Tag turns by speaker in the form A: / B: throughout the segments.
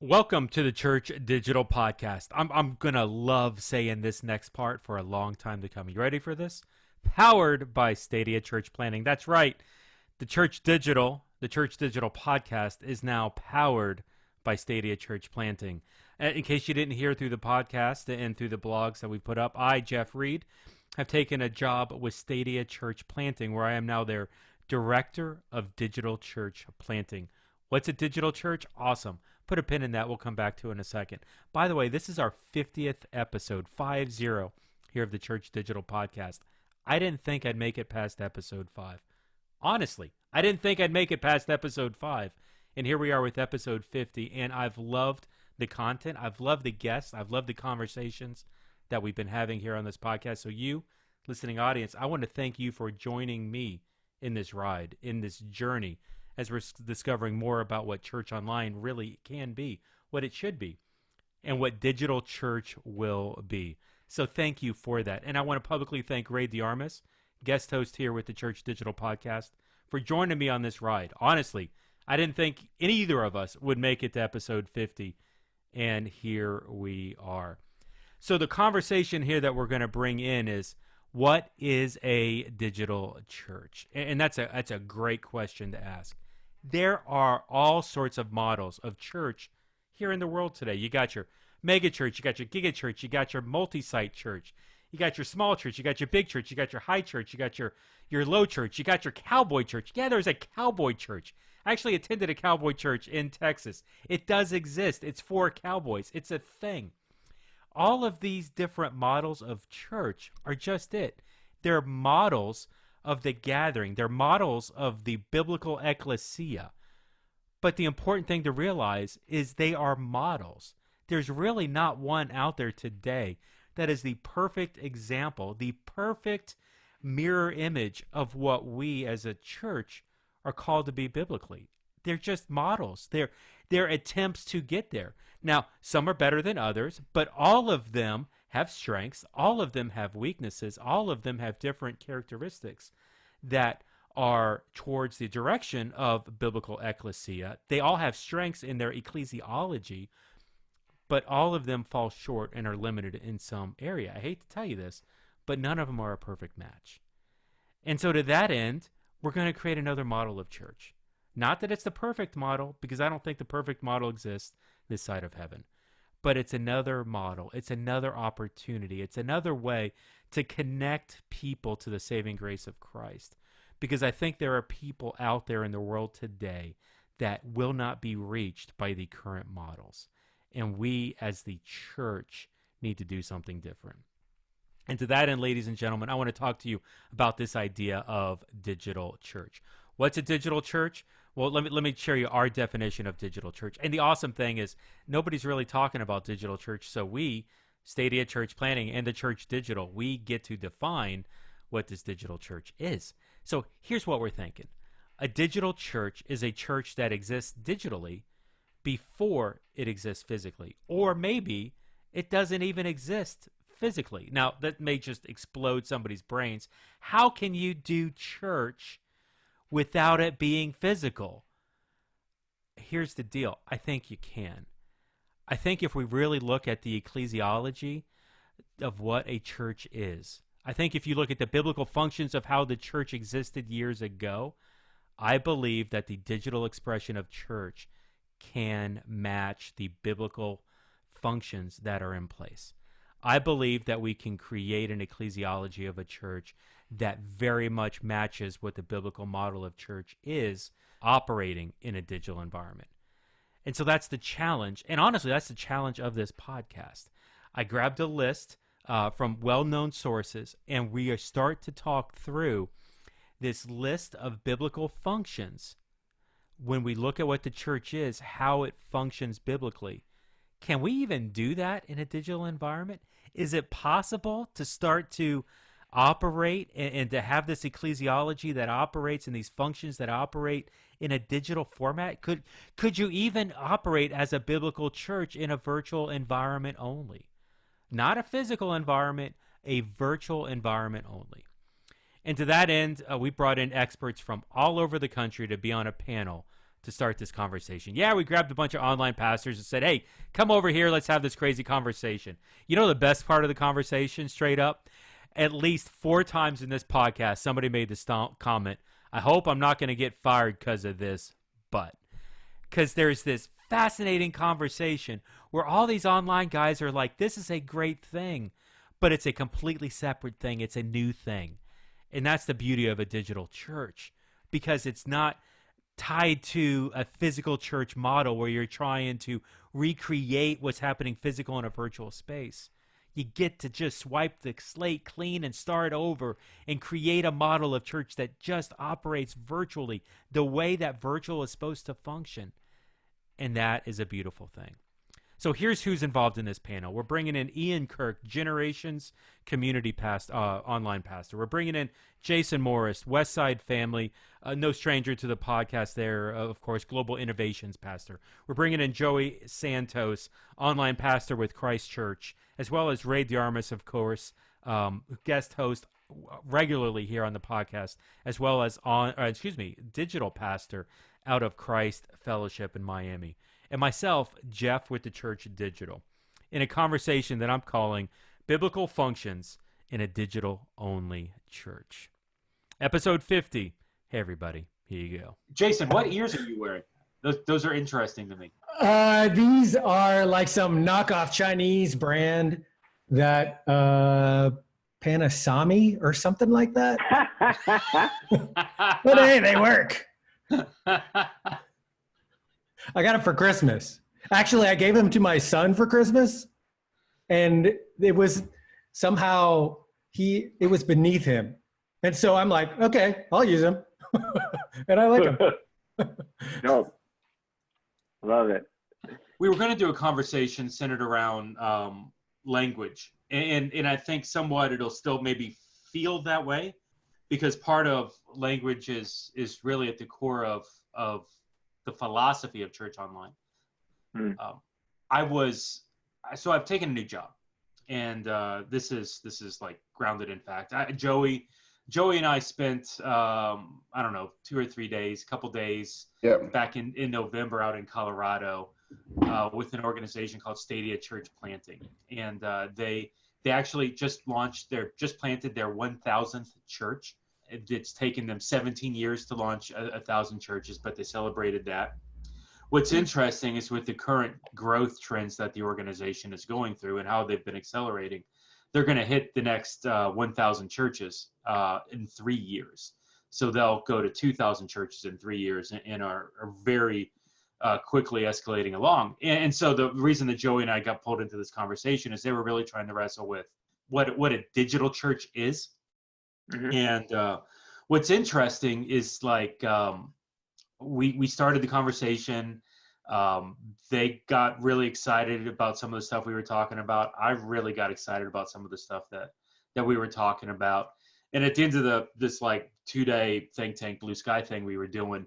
A: Welcome to the Church Digital Podcast. I'm going to love saying this next part for a long time to come. You ready for this? Powered by Stadia Church Planting. That's right. The Church Digital Podcast is now powered by Stadia Church Planting. In case you didn't hear through the podcast and through the blogs that we put up, I, Jeff Reed, have taken a job with Stadia Church Planting, where I am now their Director of Digital Church Planting. What's a digital church? Awesome. Put a pin in that. We'll come back to it in a second. By the way, this is our 50th episode, 50, here of the Church Digital Podcast. I didn't think I'd make it past episode 5. Honestly, I didn't think I'd make it past episode 5. And here we are with episode 50, and I've loved the content. I've loved the guests. I've loved the conversations that we've been having here on this podcast. So you, listening audience, I want to thank you for joining me in this ride, in this journey, as we're discovering more about what church online really can be, what it should be, and what digital church will be. So thank you for that. And I want to publicly thank Rey De Armas, guest host here with the Church Digital Podcast, for joining me on this ride. Honestly, I didn't think either of us would make it to episode 50, and here we are. So the conversation here that we're going to bring in is, what is a digital church? And that's a great question to ask. There are all sorts of models of church here in the world today. You got your mega church, you got your giga church, you got your multi-site church, you got your small church, you got your big church, you got your high church, you got your low church, you got your cowboy church. Yeah, there's a cowboy church. I actually attended a cowboy church in Texas. It does exist. It's for cowboys. It's a thing. All of these different models of church are just it. They're models of the gathering. They're models of the biblical ecclesia. But the important thing to realize is they are models. There's really not one out there today that is the perfect example, the perfect mirror image of what we as a church are called to be biblically. They're just models. They're attempts to get there. Now, some are better than others, but all of them have strengths. All of them have weaknesses. All of them have different characteristics that are towards the direction of biblical ecclesia. They all have strengths in their ecclesiology, but all of them fall short and are limited in some area. I hate to tell you this, but none of them are a perfect match. And so to that end, we're going to create another model of church. Not that it's the perfect model, because I don't think the perfect model exists this side of heaven. But it's another model. It's another opportunity. It's another way to connect people to the saving grace of Christ. Because I think there are people out there in the world today that will not be reached by the current models. And we, as the church, need to do something different. And to that end, ladies and gentlemen, I want to talk to you about this idea of digital church. What's a digital church? Well, let me share you our definition of digital church. And the awesome thing is nobody's really talking about digital church, so we, Stadia Church Planting and the Church Digital, we get to define what this digital church is. So here's what we're thinking. A digital church is a church that exists digitally before it exists physically. Or maybe it doesn't even exist physically. Now, that may just explode somebody's brains. How can you do church without it being physical? Here's the deal. I think you can. I think if we really look at the ecclesiology of what a church is, I think if you look at the biblical functions of how the church existed years ago, I believe that the digital expression of church can match the biblical functions that are in place. I believe that we can create an ecclesiology of a church that very much matches what the biblical model of church is operating in a digital environment. And so that's the challenge. And honestly, that's the challenge of this podcast. I grabbed a list from well-known sources, and we start to talk through this list of biblical functions. When we look at what the church is, how it functions biblically. Can we even do that in a digital environment? Is it possible to start to operate and to have this ecclesiology that operates in these functions that operate in a digital format? Could you even operate as a biblical church in a virtual environment only? Not a physical environment, a virtual environment only. And to that end, we brought in experts from all over the country to be on a panel to start this conversation. Yeah, we grabbed a bunch of online pastors and said, hey, come over here. Let's have this crazy conversation. You know the best part of the conversation, straight up? At least 4 times in this podcast, somebody made this comment, I hope I'm not going to get fired because of this, but. Because there's this fascinating conversation where all these online guys are like, this is a great thing, but it's a completely separate thing. It's a new thing. And that's the beauty of a digital church, because it's not tied to a physical church model where you're trying to recreate what's happening physical in a virtual space. You get to just swipe the slate clean and start over and create a model of church that just operates virtually the way that virtual is supposed to function. And that is a beautiful thing. So here's who's involved in this panel. We're bringing in Ian Kirk, Generations Community Online Pastor. We're bringing in Jason Morris, Westside Family, no stranger to the podcast there, of course, Global Innovations Pastor. We're bringing in Joey Santos, Online Pastor with Christ Church, as well as Rey De Armas, of course, guest host regularly here on the podcast, as well as digital pastor out of Christ Fellowship in Miami. And myself, Jeff with theChurch.digital, in a conversation that I'm calling Biblical Functions in a Digital-Only Church. Episode 50. Hey, everybody. Here you go.
B: Jason, what ears are you wearing? Those are interesting to me.
C: These are like some knockoff Chinese brand that Panasonic or something like that. But hey, they work. I got it for Christmas. Actually, I gave them to my son for Christmas, and it was somehow it was beneath him. And so I'm like, okay, I'll use them. And I like them.
D: No. Love it.
B: We were going to do a conversation centered around language. And I think somewhat it'll still maybe feel that way, because part of language is really at the core of the philosophy of Church Online. I've taken a new job, and this is like grounded in fact. Joey and I spent I don't know, 2 or 3 days, couple days back in November out in Colorado with an organization called Stadia Church Planting, and they actually just planted their 1,000th church. It's taken them 17 years to launch 1,000 churches, but they celebrated that. What's interesting is with the current growth trends that the organization is going through and how they've been accelerating, they're going to hit the next 1,000 churches in 3 years. So they'll go to 2,000 churches in 3 years and are very quickly escalating along. And so the reason that Joey and I got pulled into this conversation is they were really trying to wrestle with what a digital church is. Mm-hmm. And what's interesting is like we started the conversation. They got really excited about some of the stuff we were talking about. I really got excited about some of the stuff that we were talking about. And at the end of this like 2-day think tank blue sky thing we were doing,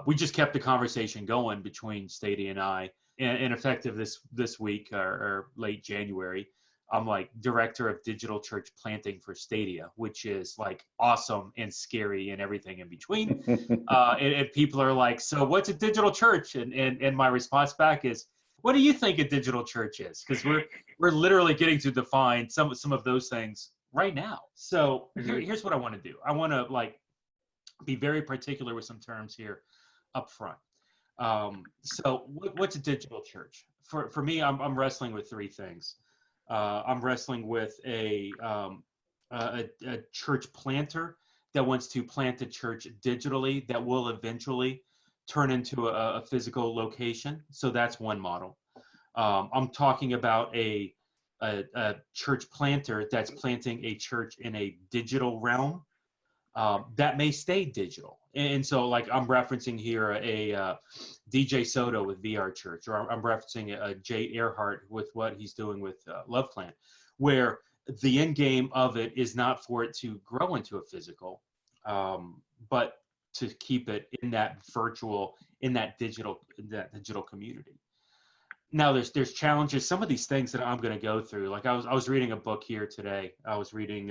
B: we just kept the conversation going between Stadia and I. And effective this week or late January, I'm like director of digital church planting for Stadia, which is like awesome and scary and everything in between. And people are like, so what's a digital church? And my response back is, what do you think a digital church is? Because we're literally getting to define some of those things right now. So here's what I want to do. I want to like be very particular with some terms here up front. So what's a digital church? For me, I'm wrestling with 3 things. I'm wrestling with a church planter that wants to plant a church digitally that will eventually turn into a physical location. So that's one model. I'm talking about a church planter that's planting a church in a digital realm that may stay digital. And so like I'm referencing here a DJ Soto with VR Church, or I'm referencing a Jay Earhart with what he's doing with Love Plant, where the end game of it is not for it to grow into a physical, but to keep it in that virtual, in that digital community. Now there's challenges. Some of these things that I'm going to go through, like I was reading a book here today. I was reading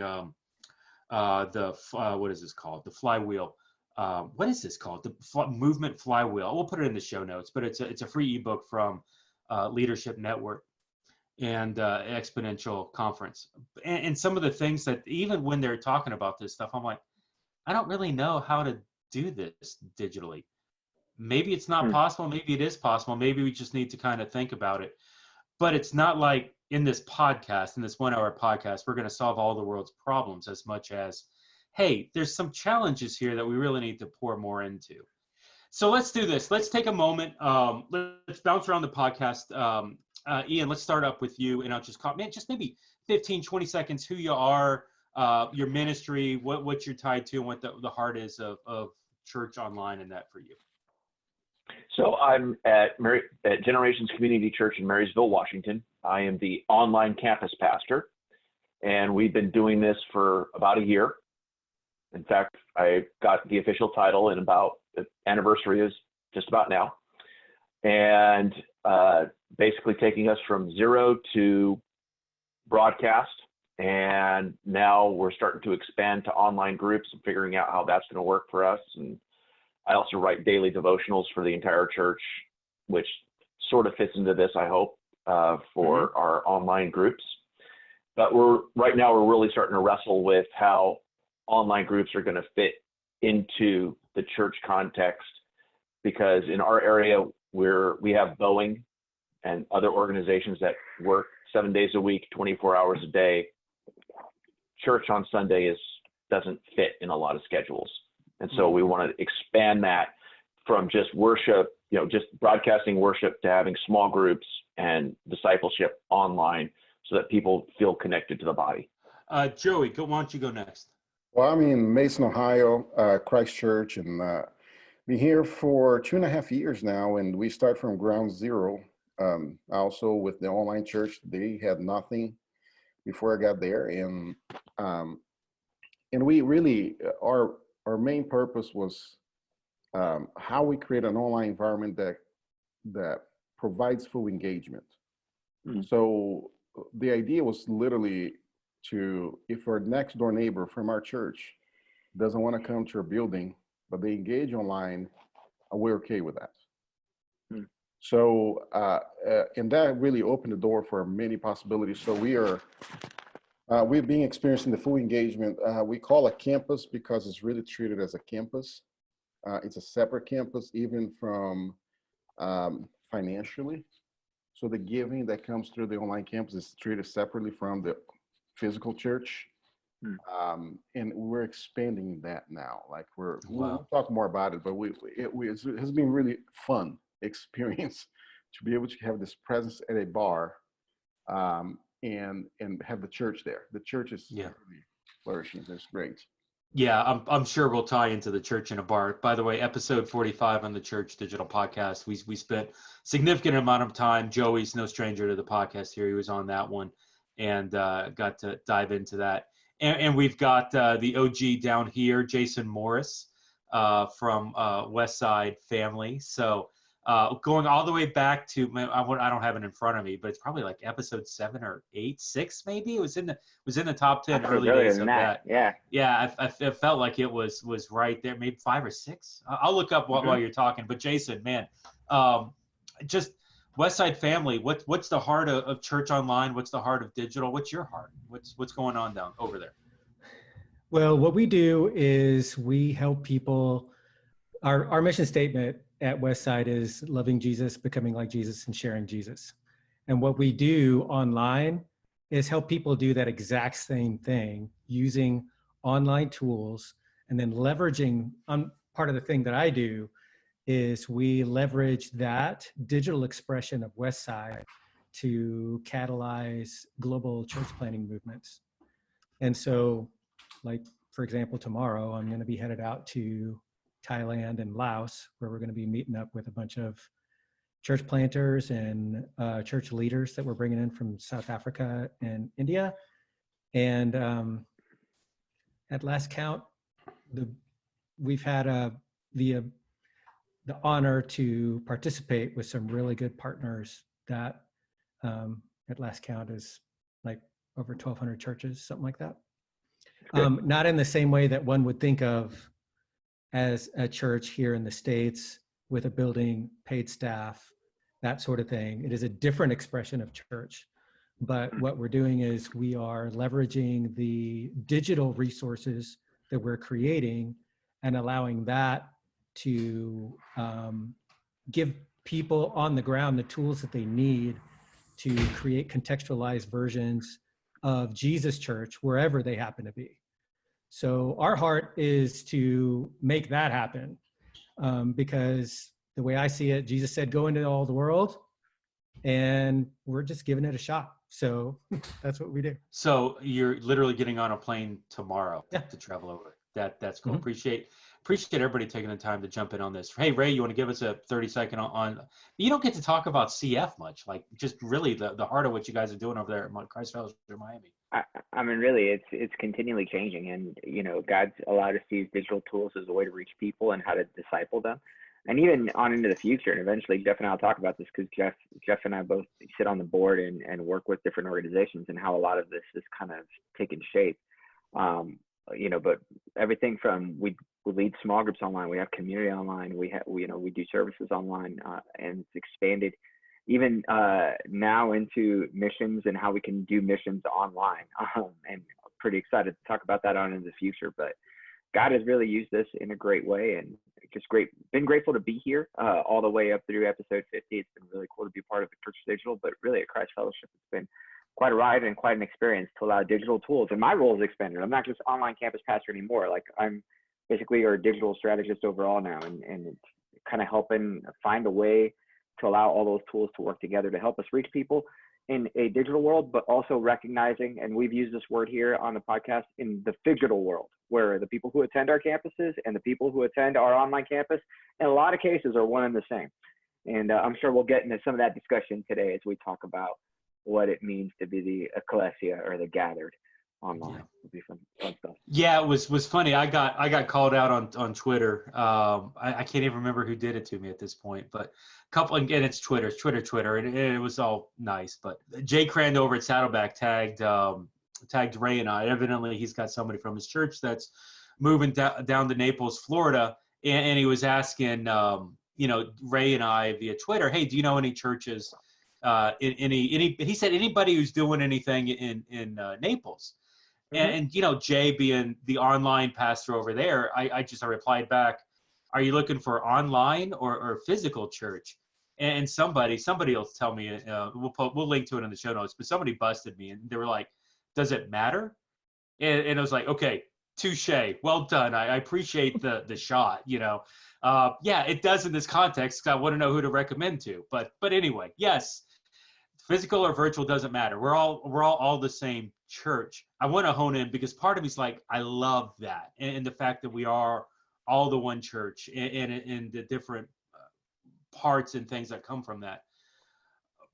B: what is this called? The Flywheel what is this called? The Movement Flywheel. We'll put it in the show notes, but it's a free ebook from Leadership Network and Exponential Conference. And some of the things that even when they're talking about this stuff, I'm like, I don't really know how to do this digitally. Maybe it's not possible. Maybe it is possible. Maybe we just need to kind of think about it. But it's not like in this podcast, in this 1 hour podcast, we're going to solve all the world's problems as much as, hey, there's some challenges here that we really need to pour more into. So let's do this. Let's take a moment. Let's bounce around the podcast. Ian, let's start up with you. And I'll just call, man, just maybe 15, 20 seconds, who you are, your ministry, what you're tied to, and what the heart is of church online and that for you.
E: So I'm at Generations Community Church in Marysville, Washington. I am the online campus pastor, and we've been doing this for about a year. In fact, I got the official title in about, the anniversary is just about now, and basically taking us from zero to broadcast. And now we're starting to expand to online groups and figuring out how that's going to work for us. And I also write daily devotionals for the entire church, which sort of fits into this, I hope, for our online groups. But right now we're really starting to wrestle with how online groups are going to fit into the church context, because in our area we have Boeing and other organizations that work 7 days a week, 24 hours a day. Church on Sunday doesn't fit in a lot of schedules. And so we want to expand that from just worship, just broadcasting worship, to having small groups and discipleship online so that people feel connected to the body.
B: Joey, why don't you go next?
F: Well, I'm in Mason, Ohio, Christ Church, and been here for 2.5 years now, and we start from ground zero. Also with the online church, they had nothing before I got there, and we really our main purpose was how we create an online environment that provides full engagement. So the idea was literally if our next door neighbor from our church doesn't want to come to our building, but they engage online, we're okay with that. So, and that really opened the door for many possibilities. So we've been experiencing the full engagement. We call it campus because it's really treated as a campus. It's a separate campus, even from financially. So the giving that comes through the online campus is treated separately from the physical church. And we're expanding that now. Like we'll talk more about it, but it has been really fun experience to be able to have this presence at a bar and have the church there. The church is really flourishing. It's great.
B: Yeah, I'm sure we'll tie into the church in a bar. By the way, episode 45 on the Church Digital podcast, we spent significant amount of time. Joey's no stranger to the podcast here. He was on that one and got to dive into that. And we've got the OG down here, Jason Morris from Westside Family. So going all the way back to, I don't have it in front of me, but it's probably like episode 7 or 8, 6 maybe. It was in the top 10 early days of that. Yeah. I felt like it was right there, maybe 5 or 6. I'll look up while you're talking. But Jason, man, just Westside Family. What's the heart of church online? What's the heart of digital? What's your heart? What's going on down over there?
C: Well, what we do is we help people. Our mission statement at Westside is loving Jesus, becoming like Jesus, and sharing Jesus. And what we do online is help people do that exact same thing using online tools, and then leveraging part of the thing that I do is we leverage that digital expression of Westside to catalyze global church planting movements. And so, like, for example, tomorrow I'm going to be headed out to Thailand and Laos, where we're going to be meeting up with a bunch of church planters and church leaders that we're bringing in from South Africa and India. And at last count, we've had the honor to participate with some really good partners that at last count is like over 1,200 churches, something like that. Not in the same way that one would think of as a church here in the States with a building, paid staff, that sort of thing. It is a different expression of church. But what we're doing is we are leveraging the digital resources that we're creating and allowing that to give people on the ground the tools that they need to create contextualized versions of Jesus Church wherever they happen to be. So our heart is to make that happen, because the way I see it, Jesus said, go into all the world, and we're just giving it a shot. So that's what we do.
B: So you're literally getting on a plane tomorrow to travel over. That's cool.
C: Mm-hmm.
B: Appreciate everybody taking the time to jump in on this. Hey, Ray, you want to give us a 30-second on you don't get to talk about CF much, like just really the heart of what you guys are doing over there at Christ Fellowship in Miami.
D: I mean, really, it's continually changing, and God's allowed us to use digital tools as a way to reach people and how to disciple them, and even on into the future. And eventually, Jeff and I will talk about this, because Jeff and I both sit on the board and work with different organizations, and how a lot of this is kind of taken shape. But everything from we lead small groups online, we have community online, we do services online, and it's expanded even now into missions and how we can do missions online. And pretty excited to talk about that on in the future. But God has really used this in a great way, and just been grateful to be here all the way up through episode 50. It's been really cool to be part of the Church Digital, but really at Christ Fellowship, it's been quite a ride and quite an experience to allow digital tools. And my role is expanded. I'm not just online campus pastor anymore. Like, I'm basically our digital strategist overall now, and it's kind of helping find a way to allow all those tools to work together to help us reach people in a digital world, but also recognizing, and we've used this word here on the podcast, in the phygital world, where the people who attend our campuses and the people who attend our online campus, in a lot of cases, are one and the same. And I'm sure we'll get into some of that discussion today as we talk about what it means to be the ecclesia, or the gathered online.
B: Yeah.
D: It'll be fun stuff.
B: Yeah, it was funny. I got called out on Twitter. I can't even remember who did it to me at this point, but and it's Twitter, and it was all nice. But Jay Crand over at Saddleback tagged Ray and I. Evidently, he's got somebody from his church that's moving down to Naples, Florida, and he was asking, Ray and I via Twitter, hey, do you know any churches? He said anybody who's doing anything in Naples. Mm-hmm. And Jay being the online pastor over there, I replied back, are you looking for online or physical church? And somebody will tell me, we'll link to it in the show notes, but somebody busted me, and they were like, does it matter? And I was like, okay, touche, well done. I appreciate the shot, yeah, it does in this context, because I want to know who to recommend to. But anyway, yes, physical or virtual doesn't matter. We're all the same church. I want to hone in, because part of me's like, I love that, and the fact that we are all the one church, and the different parts and things that come from that.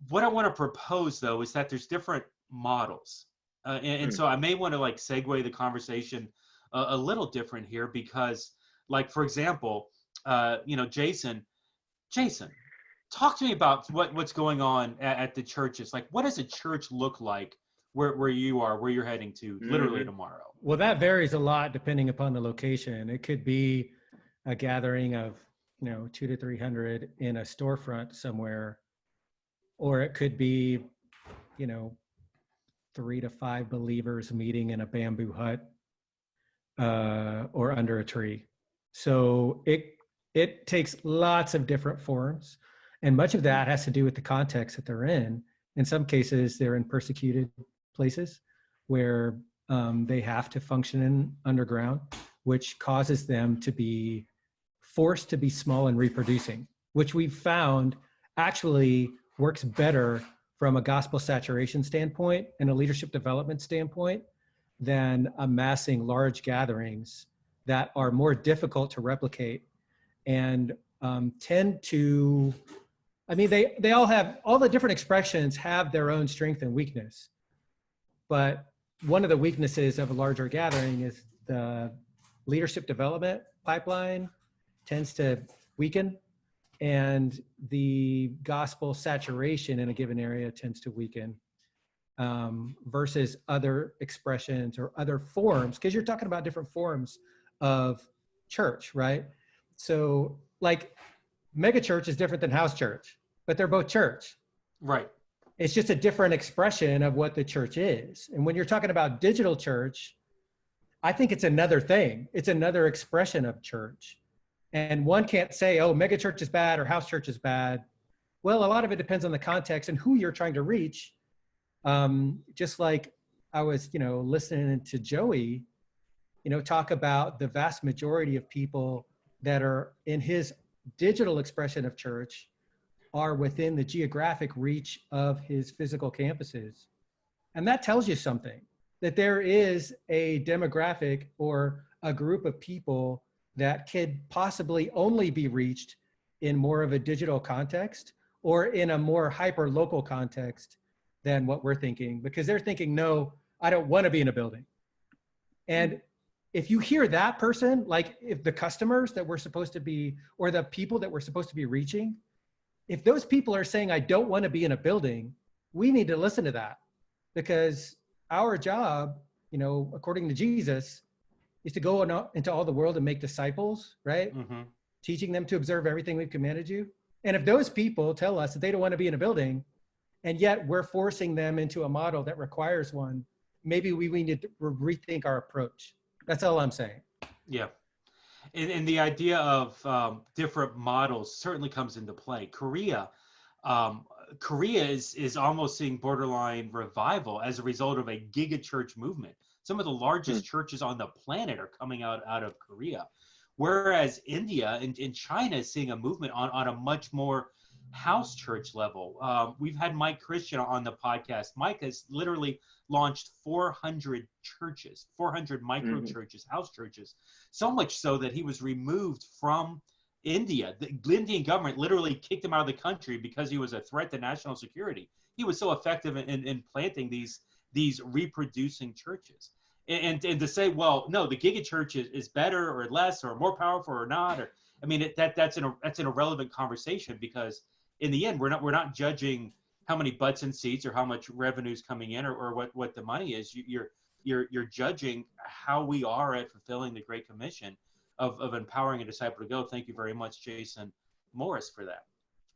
B: What I want to propose, though, is that there's different models, and so I may want to segue the conversation a little different here, because, for example, Jason, talk to me about what's going on at the churches. What does a church look like where you are, where you're heading to literally tomorrow?
C: Well, that varies a lot depending upon the location. It could be a gathering of 200 to 300 in a storefront somewhere, or it could be 3 to 5 believers meeting in a bamboo hut or under a tree. So it takes lots of different forms, and much of that has to do with the context that they're in. In some cases, they're in persecuted places where they have to function in underground, which causes them to be forced to be small and reproducing, which we've found actually works better from a gospel saturation standpoint and a leadership development standpoint than amassing large gatherings that are more difficult to replicate and tend to, they all have, all the different expressions have their own strength and weakness. But one of the weaknesses of a larger gathering is the leadership development pipeline tends to weaken, and the gospel saturation in a given area tends to weaken versus other expressions or other forms, because you're talking about different forms of church, right? So like mega church is different than house church, but they're both church.
B: Right.
C: It's just a different expression of what the church is. And when you're talking about digital church, I think it's another thing. It's another expression of church. And one can't say, oh, mega church is bad or house church is bad. Well, a lot of it depends on the context and who you're trying to reach. Just like I was, listening to Joey, talk about the vast majority of people that are in his digital expression of church are within the geographic reach of his physical campuses. And that tells you something, that there is a demographic or a group of people that could possibly only be reached in more of a digital context or in a more hyper local context than what we're thinking, because they're thinking, no, I don't want to be in a building. And if you hear that person, like if the customers that we're supposed to be, or the people that we're supposed to be reaching, if those people are saying, I don't want to be in a building, we need to listen to that, because our job, according to Jesus, is to go into all the world and make disciples, right?
B: Mm-hmm.
C: Teaching them to observe everything we've commanded you. And if those people tell us that they don't want to be in a building, and yet we're forcing them into a model that requires one, maybe we need to rethink our approach. That's all I'm saying.
B: Yeah. And the idea of different models certainly comes into play. Korea is almost seeing borderline revival as a result of a giga church movement. Some of the largest churches on the planet are coming out of Korea, whereas India and China is seeing a movement on a much more house church level. We've had Mike Christian on the podcast. Mike has literally launched 400 churches, 400 micro churches, house churches, so much so that he was removed from India. The Indian government literally kicked him out of the country because he was a threat to national security. He was so effective in planting these reproducing churches. And to say, well, no, the giga church is better or less or more powerful or not, or I mean that's an irrelevant conversation, because in the end we're not judging how many butts and seats or how much revenue is coming in or what the money is. You're judging how we are at fulfilling the Great Commission of empowering a disciple to go. Thank you very much, Jason Morris, for that.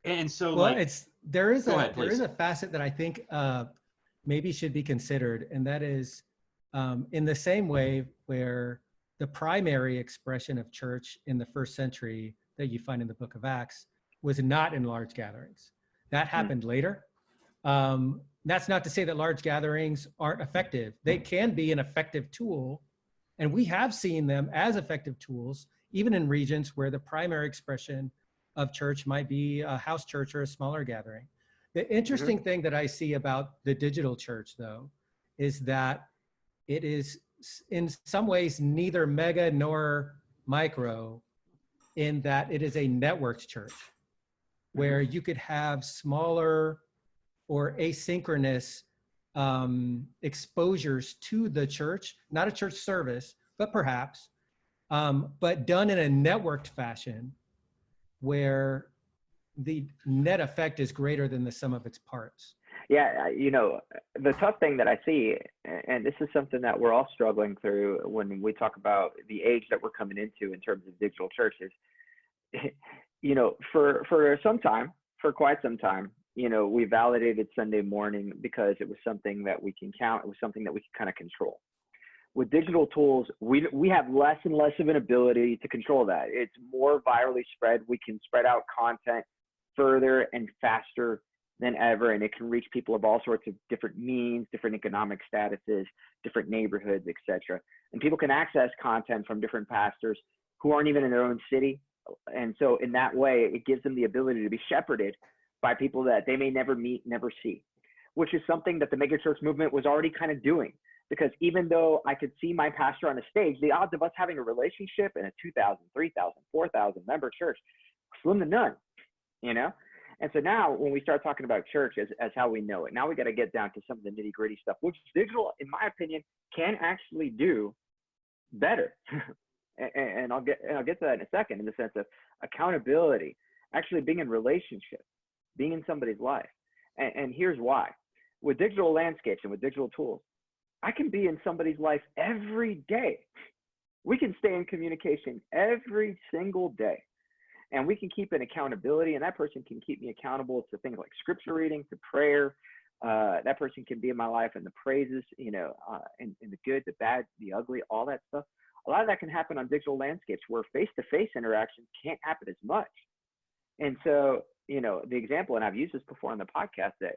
B: And so,
C: well, there is a facet that I think maybe should be considered, and that is in the same way where the primary expression of church in the first century that you find in the book of Acts was not in large gatherings. That happened later. That's not to say that large gatherings aren't effective. They can be an effective tool, and we have seen them as effective tools, even in regions where the primary expression of church might be a house church or a smaller gathering. The interesting thing that I see about the digital church, though, is that it is in some ways neither mega nor micro, in that it is a networked church where you could have smaller or asynchronous exposures to the church, not a church service, but perhaps, but done in a networked fashion where the net effect is greater than the sum of its parts.
D: Yeah, the tough thing that I see, and this is something that we're all struggling through when we talk about the age that we're coming into in terms of digital churches, for quite some time, we validated Sunday morning because it was something that we can count. It was something that we can kind of control. With digital tools, we have less and less of an ability to control that. It's more virally spread. We can spread out content further and faster than ever, and it can reach people of all sorts of different means, different economic statuses, different neighborhoods, etc. And people can access content from different pastors who aren't even in their own city. And so in that way, it gives them the ability to be shepherded by people that they may never meet, never see, which is something that the megachurch movement was already kind of doing. Because even though I could see my pastor on a stage, the odds of us having a relationship in a 2,000, 3,000, 4,000 member church, slim to none, And so now when we start talking about church as how we know it, now we got to get down to some of the nitty gritty stuff, which digital, in my opinion, can actually do better. and I'll get to that in a second, in the sense of accountability, actually being in relationship, being in somebody's life. And here's why. With digital landscapes and with digital tools, I can be in somebody's life every day. We can stay in communication every single day, and we can keep an accountability, and that person can keep me accountable to things like scripture reading, to prayer. That person can be in my life, and the praises, in the good, the bad, the ugly, all that stuff. A lot of that can happen on digital landscapes where face-to-face interactions can't happen as much. And so, the example, and I've used this before on the podcast, that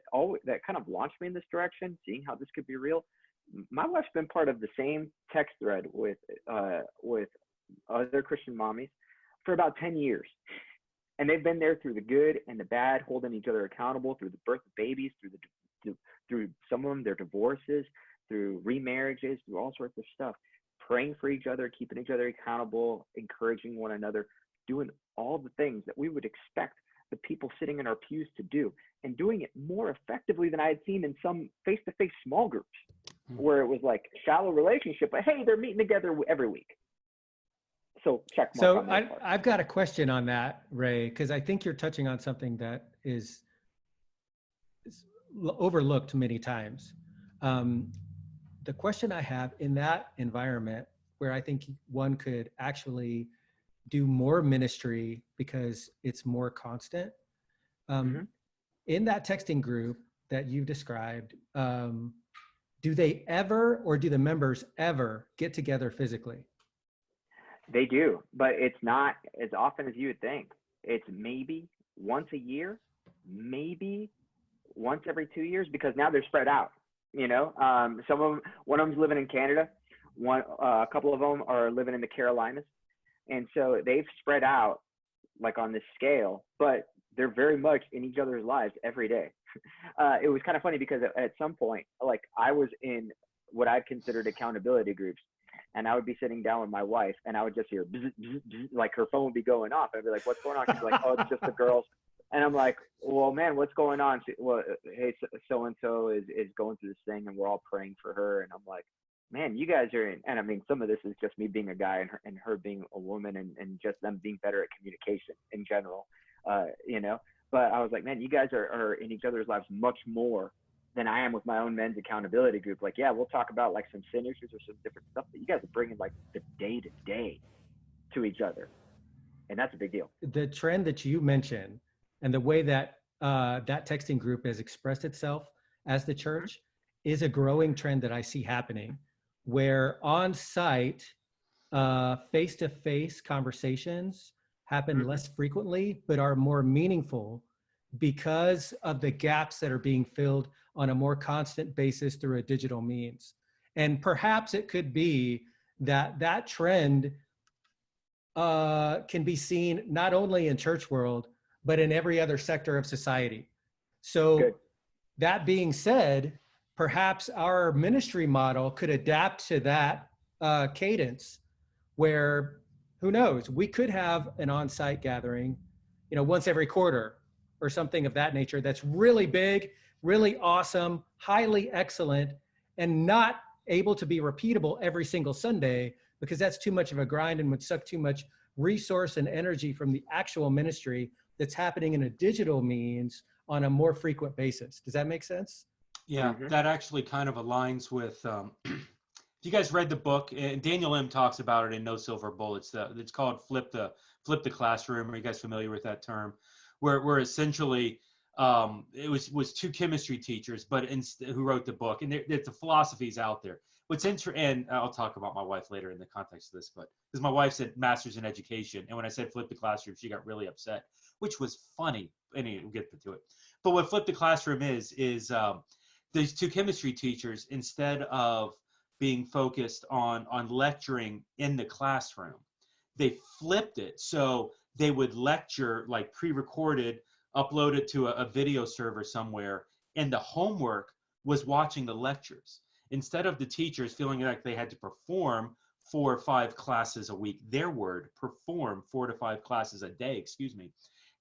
D: kind of launched me in this direction, seeing how this could be real. My wife's been part of the same text thread with other Christian mommies for about 10 years. And they've been there through the good and the bad, holding each other accountable through the birth of babies, through some of them, their divorces, through remarriages, through all sorts of stuff, praying for each other, keeping each other accountable, encouraging one another, doing all the things that we would expect the people sitting in our pews to do, and doing it more effectively than I had seen in some face-to-face small groups where it was like shallow relationship, but hey, they're meeting together every week. So check mark on that part.
C: I've got a question on that, Ray, because I think you're touching on something that is overlooked many times. The question I have in that environment where I think one could actually do more ministry because it's more constant. In that texting group that you described, do they ever, or do the members ever get together physically?
D: They do, but it's not as often as you would think. It's maybe once a year, maybe once every 2 years, because now they're spread out. Some of them, one of them's living in Canada, a couple of them are living in the Carolinas. And so they've spread out like on this scale, but they're very much in each other's lives every day. It was kind of funny because at some point, like I was in what I considered accountability groups, and I would be sitting down with my wife and I would just hear bzz, bzz, bzz, like her phone would be going off. I'd be like, what's going on? She's like, oh, it's just the girls. And I'm like, well, man, what's going on? Hey, so-and-so is going through this thing and we're all praying for her. And I'm like, man, you guys are in, and I mean, some of this is just me being a guy and her being a woman and just them being better at communication in general, but I was like, man, you guys are in each other's lives much more than I am with my own men's accountability group. Like, yeah, we'll talk about like some sin issues or some different stuff, but you guys are bringing like the day to day to each other. And that's a big deal.
C: The trend that you mentioned and the way that that texting group has expressed itself as the church is a growing trend that I see happening, where on-site, face-to-face conversations happen less frequently, but are more meaningful because of the gaps that are being filled on a more constant basis through a digital means. And perhaps it could be that trend can be seen not only in church world, but in every other sector of society. So that being said, perhaps our ministry model could adapt to that cadence where, who knows, we could have an on-site gathering, once every quarter or something of that nature that's really big, really awesome, highly excellent, and not able to be repeatable every single Sunday because that's too much of a grind and would suck too much resource and energy from the actual ministry that's happening in a digital means on a more frequent basis. Does that make sense?
B: Yeah, that actually kind of aligns with, if you guys read the book, and Daniel M. talks about it in No Silver Bullets, it's called Flip the Classroom. Are you guys familiar with that term? Where essentially it was two chemistry teachers, but who wrote the book, and the philosophy's out there. What's interesting, and I'll talk about my wife later in the context of this, but because my wife said master's in education, and when I said flip the classroom, she got really upset, which was funny. Anyway, we'll get to it. But what Flip the Classroom is these two chemistry teachers, instead of being focused on lecturing in the classroom, they flipped it. So they would lecture like pre-recorded, upload it to a video server somewhere, and the homework was watching the lectures. Instead of the teachers feeling like they had to perform 4 or 5 classes a week, perform 4 to 5 classes a day,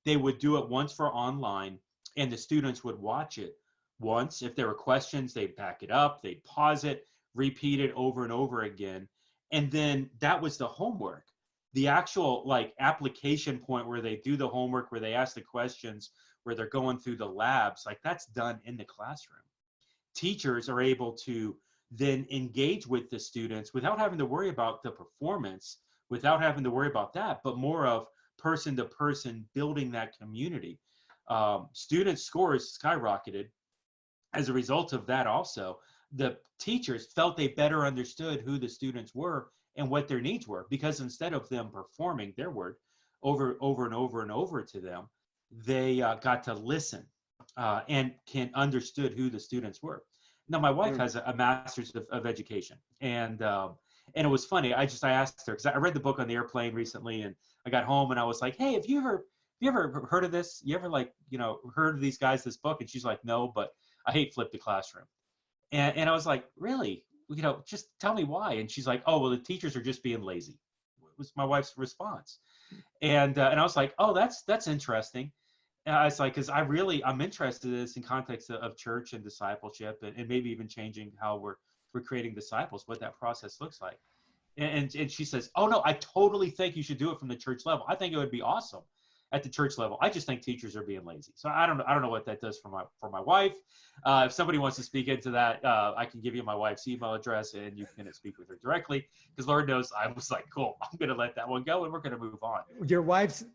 B: they would do it once for online, and the students would watch it once. If there were questions, they'd back it up, they'd pause it, repeat it over and over again. And then that was the homework. The actual like application point where they do the homework, where they ask the questions, where they're going through the labs, like that's done in the classroom. Teachers are able to then engage with the students without having to worry about the performance, without having to worry about that, but more of person to person building that community. Student scores skyrocketed as a result of that. Also, the teachers felt they better understood who the students were and what their needs were, because instead of them performing their word over and over to them, they got to listen and understood who the students were. Now, my wife has a master's of education, and it was funny. I asked her, because I read the book on the airplane recently, and I got home and I was like, hey, have you ever heard of this? You ever heard of these guys, this book? And she's like, no, but I hate Flip the Classroom. And I was like, really? Just tell me why. And she's like, oh, well, the teachers are just being lazy. Was my wife's response. And I was like, oh, that's interesting. And I was like, because I'm interested in this in context of church and discipleship, and maybe even changing how we're creating disciples, what that process looks like. And she says, oh no, I totally think you should do it from the church level. I think it would be awesome at the church level. I just think teachers are being lazy. So I don't know what that does for my wife. If somebody wants to speak into that, I can give you my wife's email address and you can speak with her directly, because Lord knows I was like, cool, I'm going to let that one go and we're going to move on.
C: Your wife's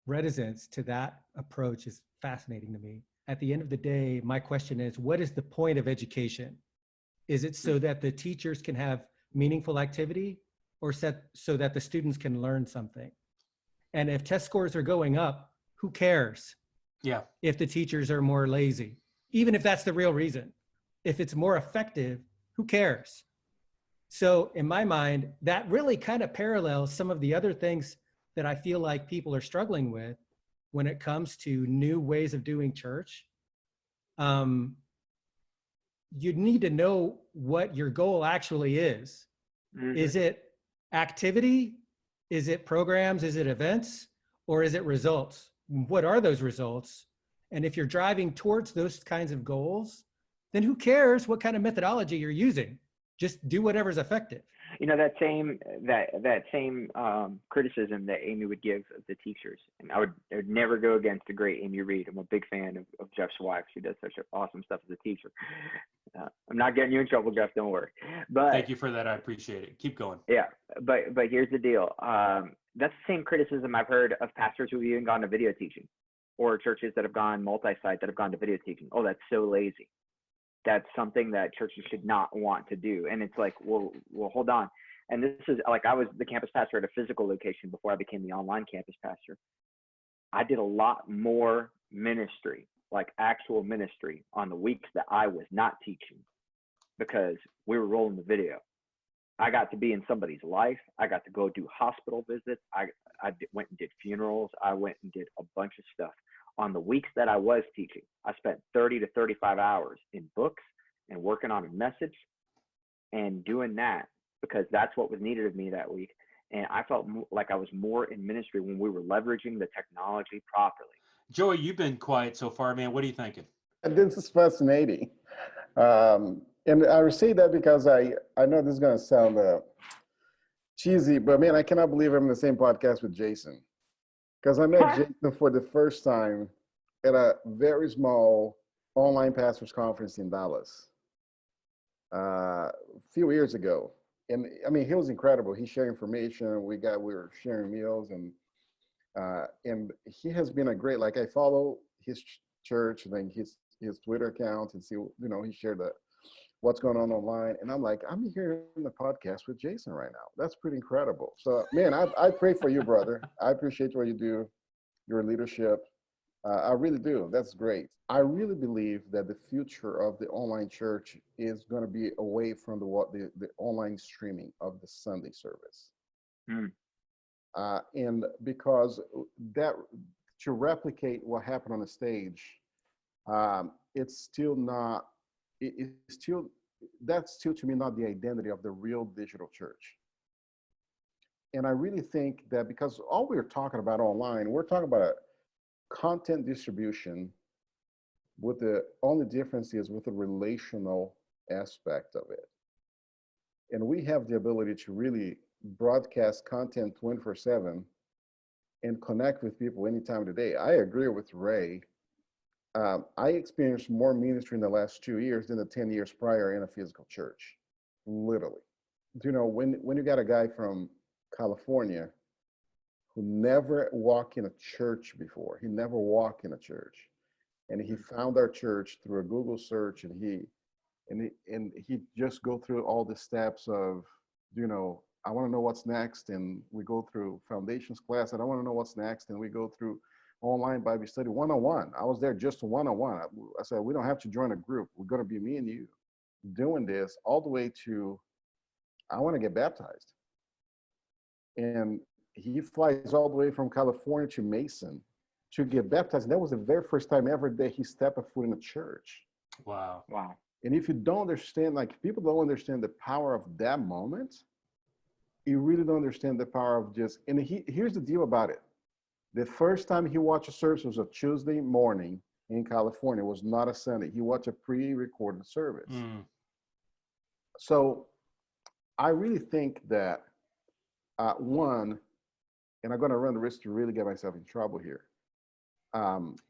C: reticence to that approach is fascinating to me. At the end of the day, my question is, what is the point of education? Is it so that the teachers can have meaningful activity, or so that the students can learn something? And if test scores are going up, who cares?
B: Yeah.
C: If the teachers are more lazy, even if that's the real reason. If it's more effective, who cares? So in my mind, that really kind of parallels some of the other things that I feel like people are struggling with when it comes to new ways of doing church. You need to know what your goal actually is. Mm-hmm. Is it activity? Is it programs? Is it events? Or is it results? What are those results? And if you're driving towards those kinds of goals, then who cares what kind of methodology you're using? Just do whatever's effective.
D: That same criticism that Amy would give of the teachers, and I would never go against the great Amy Reed. I'm a big fan of Jeff's wife. She does such awesome stuff as a teacher. I'm not getting you in trouble, Jeff. Don't worry. But
B: thank you for that. I appreciate it. Keep going.
D: Yeah, but here's the deal. That's the same criticism I've heard of pastors who've even gone to video teaching, or churches that have gone multi-site that have gone to video teaching. Oh, that's so lazy. That's something that churches should not want to do. And it's like, well, hold on. And this is like, I was the campus pastor at a physical location before I became the online campus pastor. I did a lot more ministry, like actual ministry, on the weeks that I was not teaching, because we were rolling the video. I got to be in somebody's life. I got to go do hospital visits. I went and did funerals. I went and did a bunch of stuff. On the weeks that I was teaching, I spent 30 to 35 hours in books and working on a message and doing that, because that's what was needed of me that week. And I felt like I was more in ministry when we were leveraging the technology properly.
B: Joey, you've been quiet so far, man. What are you thinking?
F: This is fascinating. And I would say that because I know this is going to sound cheesy, but man, I cannot believe I'm in the same podcast with Jason. Because I met Jason for the first time at a very small online pastors conference in Dallas a few years ago. And I mean, he was incredible. He shared information. We were sharing meals, and he has been a great, like, I follow his church, and his Twitter account, and see, he shared what's going on online. And I'm like, I'm here in the podcast with Jason right now. That's pretty incredible. So, man, I pray for you, brother. I appreciate what you do, your leadership. I really do. That's great. I really believe that the future of the online church is going to be away from the online streaming of the Sunday service. And because that, to replicate what happened on the stage, it's still not, that's still to me not the identity of the real digital church. And I really think that, because all we're talking about online, we're talking about content distribution, with the only difference is with the relational aspect of it. And we have the ability to really broadcast content 24/7 and connect with people any time of the day. I agree with Ray. I experienced more ministry in the last 2 years than the 10 years prior in a physical church, literally. You know, when you got a guy from California who never walked in a church before, he never walked in a church, and he found our church through a Google search, and he just go through all the steps of, you know, I want to know what's next, and we go through foundations class, and I want to know what's next, and we go through online Bible study 101. I was there just 101. I said, we don't have to join a group. We're going to be me and you doing this all the way to, I want to get baptized. And he flies all the way from California to Mason to get baptized. And that was the very first time ever that he stepped a foot in a church.
B: Wow.
F: And if you don't understand, like, people don't understand the power of that moment, you really don't understand the power of just, and here's the deal about it. The first time he watched a service was a Tuesday morning in California. It was not a Sunday. He watched a pre-recorded service. So I really think that, one, and I'm going to run the risk to really get myself in trouble here.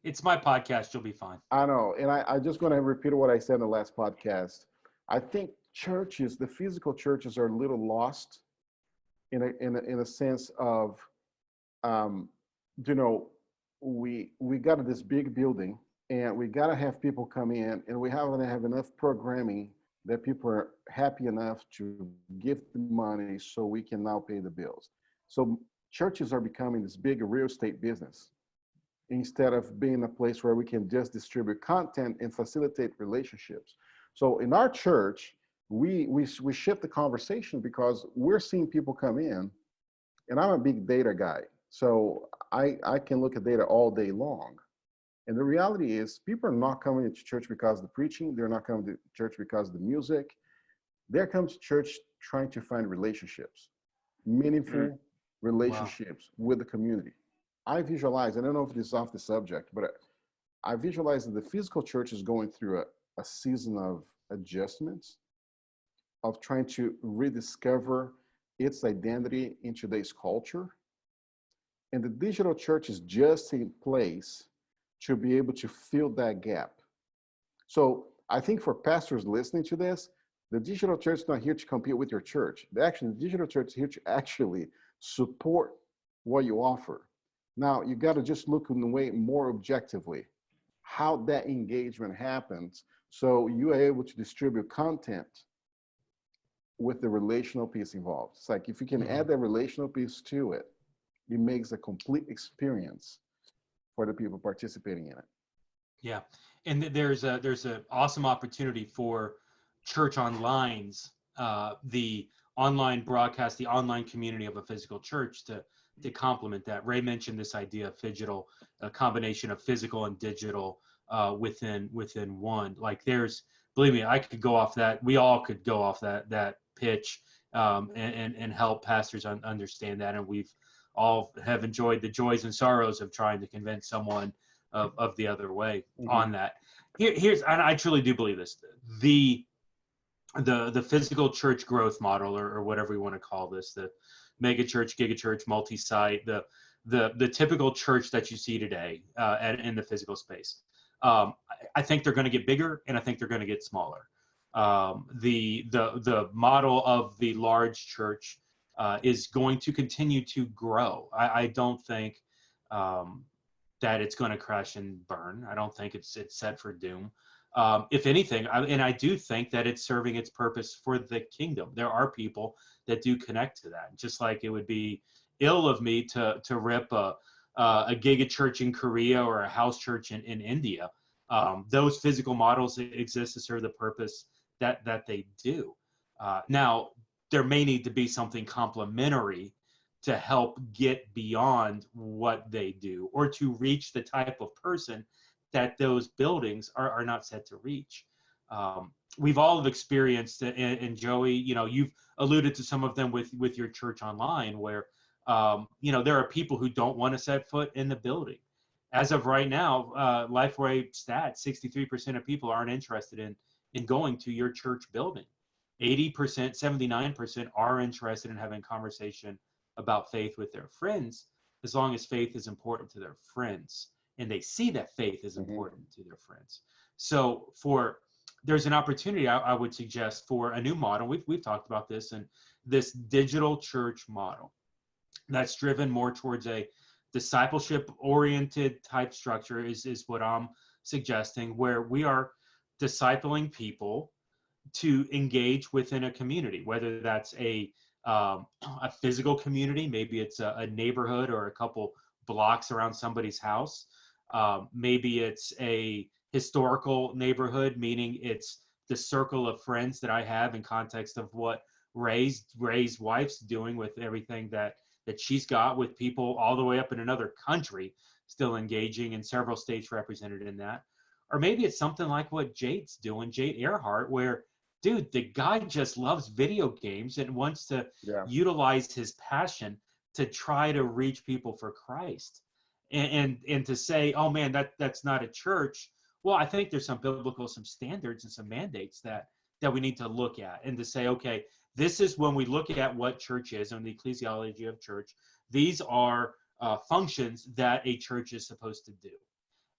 B: It's my podcast. You'll be fine.
F: I know. And I just going to repeat what I said in the last podcast. I think churches, the physical churches, are a little lost in a sense of, you know, we got this big building, and we got to have people come in, and we haven't have enough programming that people are happy enough to give the money so we can now pay the bills. So churches are becoming this big real estate business instead of being a place where we can just distribute content and facilitate relationships. So in our church, we shift the conversation because we're seeing people come in, and I'm a big data guy. So I can look at data all day long. And the reality is, people are not coming to church because of the preaching. They're not coming to church because of the music. They're coming to church trying to find relationships, meaningful relationships with the community. I visualize, I don't know if this is off the subject, but I visualize that the physical church is going through a season of adjustments, of trying to rediscover its identity in today's culture. And the digital church is just in place to be able to fill that gap. So I think for pastors listening to this, the digital church is not here to compete with your church. The digital church is here to actually support what you offer. Now, you got to just look in the way more objectively, how that engagement happens, so you are able to distribute content with the relational piece involved. It's like, if you can add that relational piece to it, it makes a complete experience for the people participating in it.
B: Yeah, and there's a awesome opportunity for Church Online's the online broadcast, the online community of a physical church to complement that. Ray mentioned this idea of digital, a combination of physical and digital within one. Like, there's, believe me, I could go off that. We all could go off that pitch and help pastors understand that, and we've all have enjoyed the joys and sorrows of trying to convince someone of the other way on that. Here's, and I truly do believe this, the physical church growth model, or whatever we want to call this, the mega church, giga church, multi-site, the typical church that you see today in the physical space. I think they're going to get bigger, and I think they're going to get smaller. The model of the large church is going to continue to grow. I don't think that it's going to crash and burn. I don't think it's set for doom. If anything, and I do think that it's serving its purpose for the kingdom. There are people that do connect to that. Just like it would be ill of me to rip a giga church in Korea or a house church in India. Those physical models exist to serve the purpose that they do. Now, there may need to be something complementary to help get beyond what they do, or to reach the type of person that those buildings are not set to reach. We've all experienced, and Joey, you've alluded to some of them with your church online, where there are people who don't want to set foot in the building. As of right now, Lifeway stats, 63% of people aren't interested in going to your church building. 80%, 79% are interested in having conversation about faith with their friends, as long as faith is important to their friends and they see that faith is important to their friends. So there's an opportunity I would suggest for a new model. We've talked about this, and this digital church model that's driven more towards a discipleship oriented type structure is what I'm suggesting, where we are discipling people to engage within a community, whether that's a physical community, maybe it's a neighborhood or a couple blocks around somebody's house. Maybe it's a historical neighborhood, meaning it's the circle of friends that I have in context of what Ray's wife's doing with everything that she's got, with people all the way up in another country still engaging, and several states represented in that. Or maybe it's something like what Jade's doing, Jade Earhart, where, dude, the guy just loves video games and wants to utilize his passion to try to reach people for Christ. And to say, oh man, that's not a church. Well, I think there's some some standards and some mandates that we need to look at, and to say, okay, this is when we look at what church is and the ecclesiology of church. These are functions that a church is supposed to do.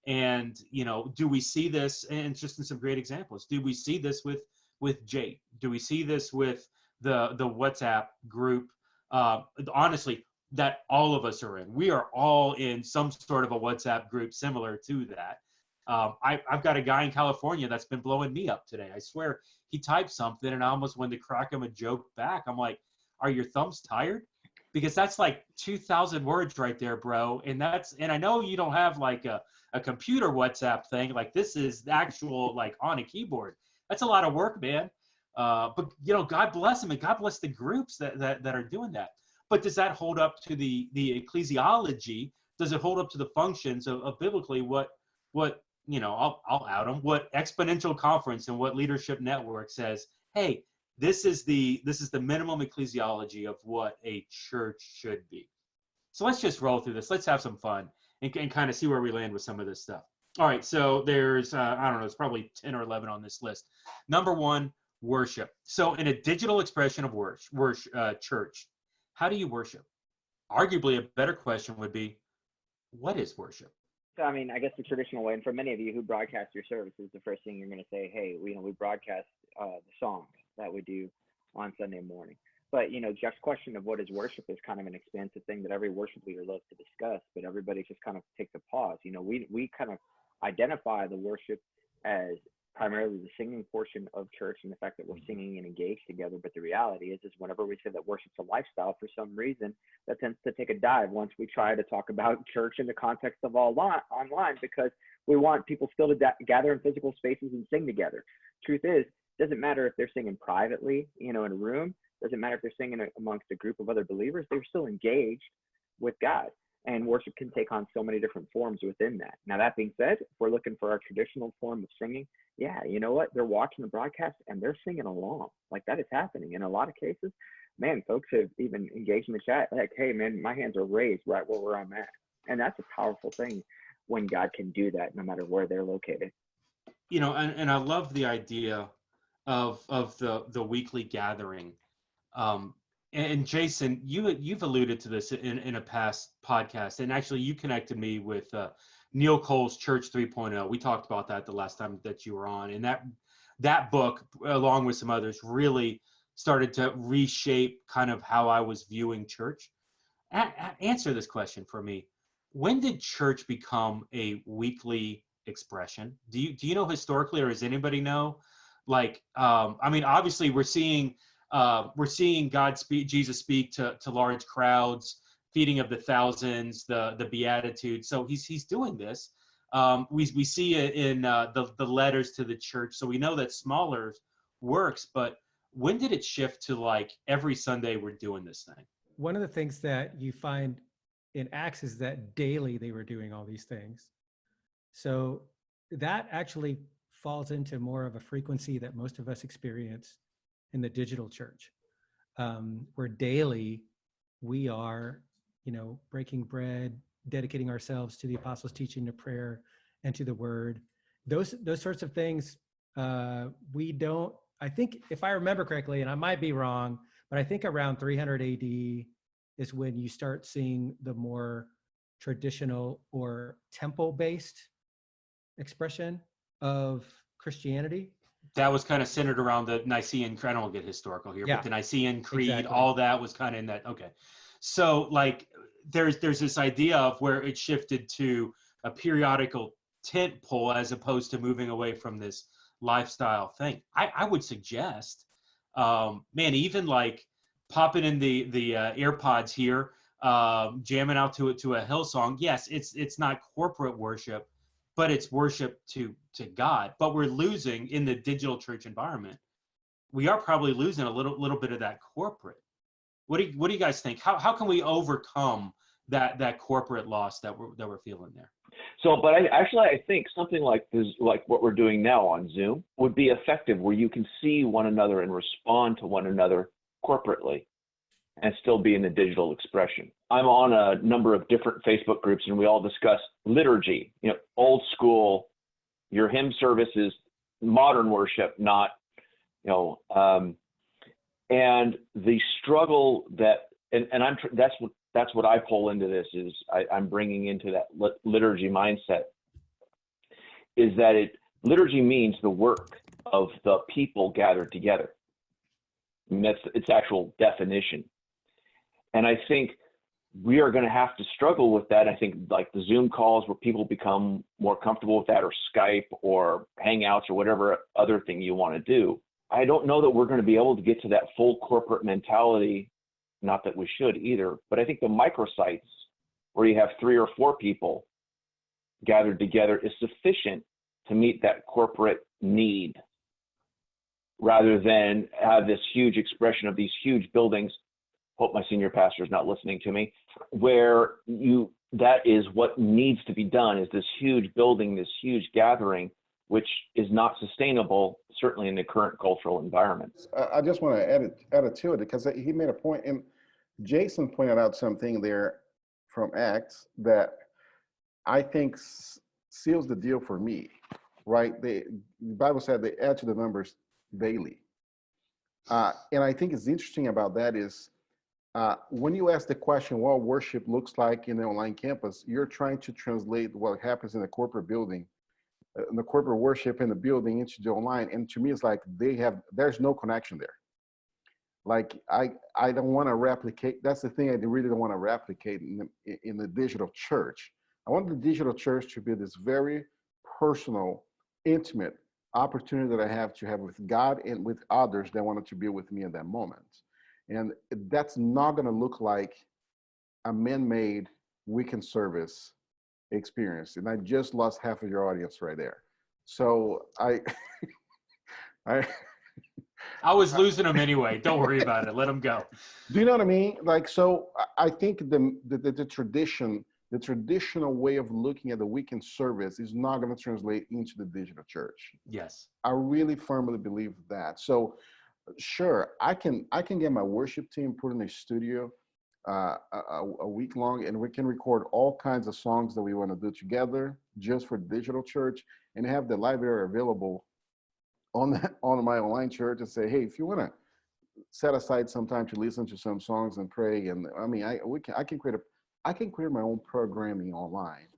B: And, do we see this, and just in some great examples, do we see this with Jade? Do we see this with the WhatsApp group? Honestly, that all of us are in. We are all in some sort of a WhatsApp group similar to that. I've got a guy in California that's been blowing me up today. I swear, he typed something and I almost wanted to crack him a joke back. I'm like, are your thumbs tired? Because that's like 2,000 words right there, bro. And I know you don't have like a computer WhatsApp thing. Like, this is actual, like, on a keyboard. That's a lot of work, man. But God bless them, and God bless the groups that are doing that. But does that hold up to the ecclesiology? Does it hold up to the functions of biblically what I'll out them, what Exponential Conference and what Leadership Network says, hey, this is the minimum ecclesiology of what a church should be. So let's just roll through this. Let's have some fun and kind of see where we land with some of this stuff. All right, so there's, I don't know, it's probably 10 or 11 on this list. Number one, worship. So in a digital expression of church, how do you worship? Arguably, a better question would be, what is worship?
D: So, I mean, I guess the traditional way, and for many of you who broadcast your services, the first thing you're going to say, hey, we broadcast the songs that we do on Sunday morning. But, Jeff's question of what is worship is kind of an expansive thing that every worship leader loves to discuss, but everybody just kind of takes a pause. We kind of identify the worship as primarily the singing portion of church and the fact that we're singing and engaged together. But the reality is whenever we say that worship's a lifestyle, for some reason, that tends to take a dive once we try to talk about church in the context of online, because we want people still to gather in physical spaces and sing together. Truth is, it doesn't matter if they're singing privately, in a room. Doesn't matter if they're singing amongst a group of other believers. They're still engaged with God. And worship can take on so many different forms within that. Now, that being said, if we're looking for our traditional form of singing, yeah, you know what? They're watching the broadcast and they're singing along. Like, that is happening. In a lot of cases, man, folks have even engaged in the chat. Like, hey, man, my hands are raised right where I'm at. And that's a powerful thing when God can do that, no matter where they're located.
B: And I love the idea of the weekly gathering. And Jason, you've alluded to this in a past podcast, and actually you connected me with Neil Cole's Church 3.0. We talked about that the last time that you were on, and that book, along with some others, really started to reshape kind of how I was viewing church. Answer this question for me: when did church become a weekly expression? Do you know historically, or does anybody know? Like, I mean, obviously we're seeing Jesus speak to large crowds, feeding of the thousands, the Beatitudes. So he's doing this. We see it in the letters to the church. So we know that smaller works, but when did it shift to like every Sunday we're doing this thing?
C: One of the things that you find in Acts is that daily they were doing all these things. So that actually falls into more of a frequency that most of us experience in the digital church, where daily we are, breaking bread, dedicating ourselves to the apostles' teaching, to prayer, and to the word. Those sorts of things, we don't. I think, if I remember correctly, and I might be wrong, but I think around 300 AD is when you start seeing the more traditional or temple-based expression of Christianity.
B: That was kind of centered around the Nicene. I don't want to get historical here,
C: Yeah,
B: but the Nicene Creed,
C: exactly.
B: all that was kind of in that. Okay, so like there's this idea of where it shifted to a periodical tent pole as opposed to moving away from this lifestyle thing. I would suggest, man, even like popping in the AirPods here, jamming out to a Hillsong. Yes, it's not corporate worship, but it's worship to God. But we're losing in the digital church environment. We are probably losing a little bit of that corporate. What do you guys think? How can we overcome that corporate loss that we're feeling there?
E: So, but I think something like this, like what we're doing now on Zoom, would be effective, where you can see one another and respond to one another corporately and still be in the digital expression. I'm on a number of different Facebook groups, and we all discuss liturgy, old school, your hymn service is modern worship, not, and the struggle that, that's what I pull into this is I'm bringing into that liturgy mindset, is that liturgy means the work of the people gathered together. I mean, that's its actual definition. And I think we are going to have to struggle with that. I think like the Zoom calls where people become more comfortable with that, or Skype or Hangouts or whatever other thing you want to do. I don't know that we're going to be able to get to that full corporate mentality. Not that we should either, but I think the microsites where you have 3 or 4 people gathered together is sufficient to meet that corporate need, rather than have this huge expression of these huge buildings. Hope my senior pastor is not listening to me, where that is what needs to be done, is this huge building, this huge gathering, which is not sustainable, certainly in the current cultural environment.
F: I just want to add it to it, because he made a point, and Jason pointed out something there from Acts that I think seals the deal for me, right? The Bible said they add to the numbers daily. And I think it's interesting about that is, when you ask the question, what worship looks like in the online campus, you're trying to translate what happens in the corporate building, the corporate worship in the building into the online. And to me, it's like there's no connection there. Like I don't want to replicate. That's the thing I really don't want to replicate in the digital church. I want the digital church to be this very personal, intimate opportunity that I have with God and with others that wanted to be with me in that moment. And that's not going to look like a man-made weekend service experience. And I just lost half of your audience right there. So I
B: was losing them anyway. Don't worry about it. Let them go.
F: Do you know what I mean? Like, so I think the traditional way of looking at the weekend service is not going to translate into the digital church.
B: Yes.
F: I really firmly believe that. So sure, I can get my worship team put in a studio a week long, and we can record all kinds of songs that we want to do together just for digital church, and have the library available on my online church, and say, hey, if you want to set aside some time to listen to some songs and pray, and I mean, I can create my own programming online.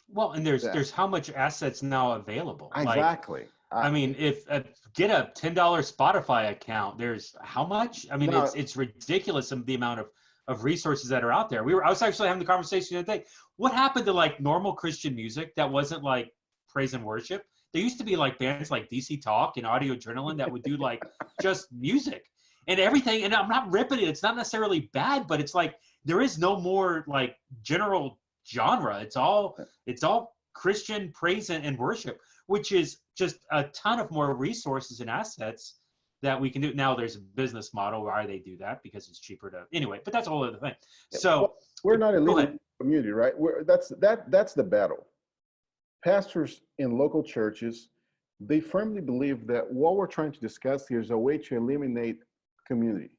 B: Well, and there's how much assets now available.
F: Exactly.
B: I mean, if get a $10 Spotify account, there's how much? I mean, it's ridiculous the amount of resources that are out there. I was actually having the conversation the other day. What happened to like normal Christian music that wasn't like praise and worship? There used to be like bands like DC Talk and Audio Adrenaline that would do like just music and everything. And I'm not ripping it. It's not necessarily bad, but it's like there is no more like general genre. It's all Christian praise and worship, which is just a ton of more resources and assets that we can do. Now there's a business model why they do that, because it's cheaper to anyway, but that's a whole other thing. So
F: well, we're not a little community, right? That's the battle. Pastors in local churches, they firmly believe that what we're trying to discuss here is a way to eliminate community.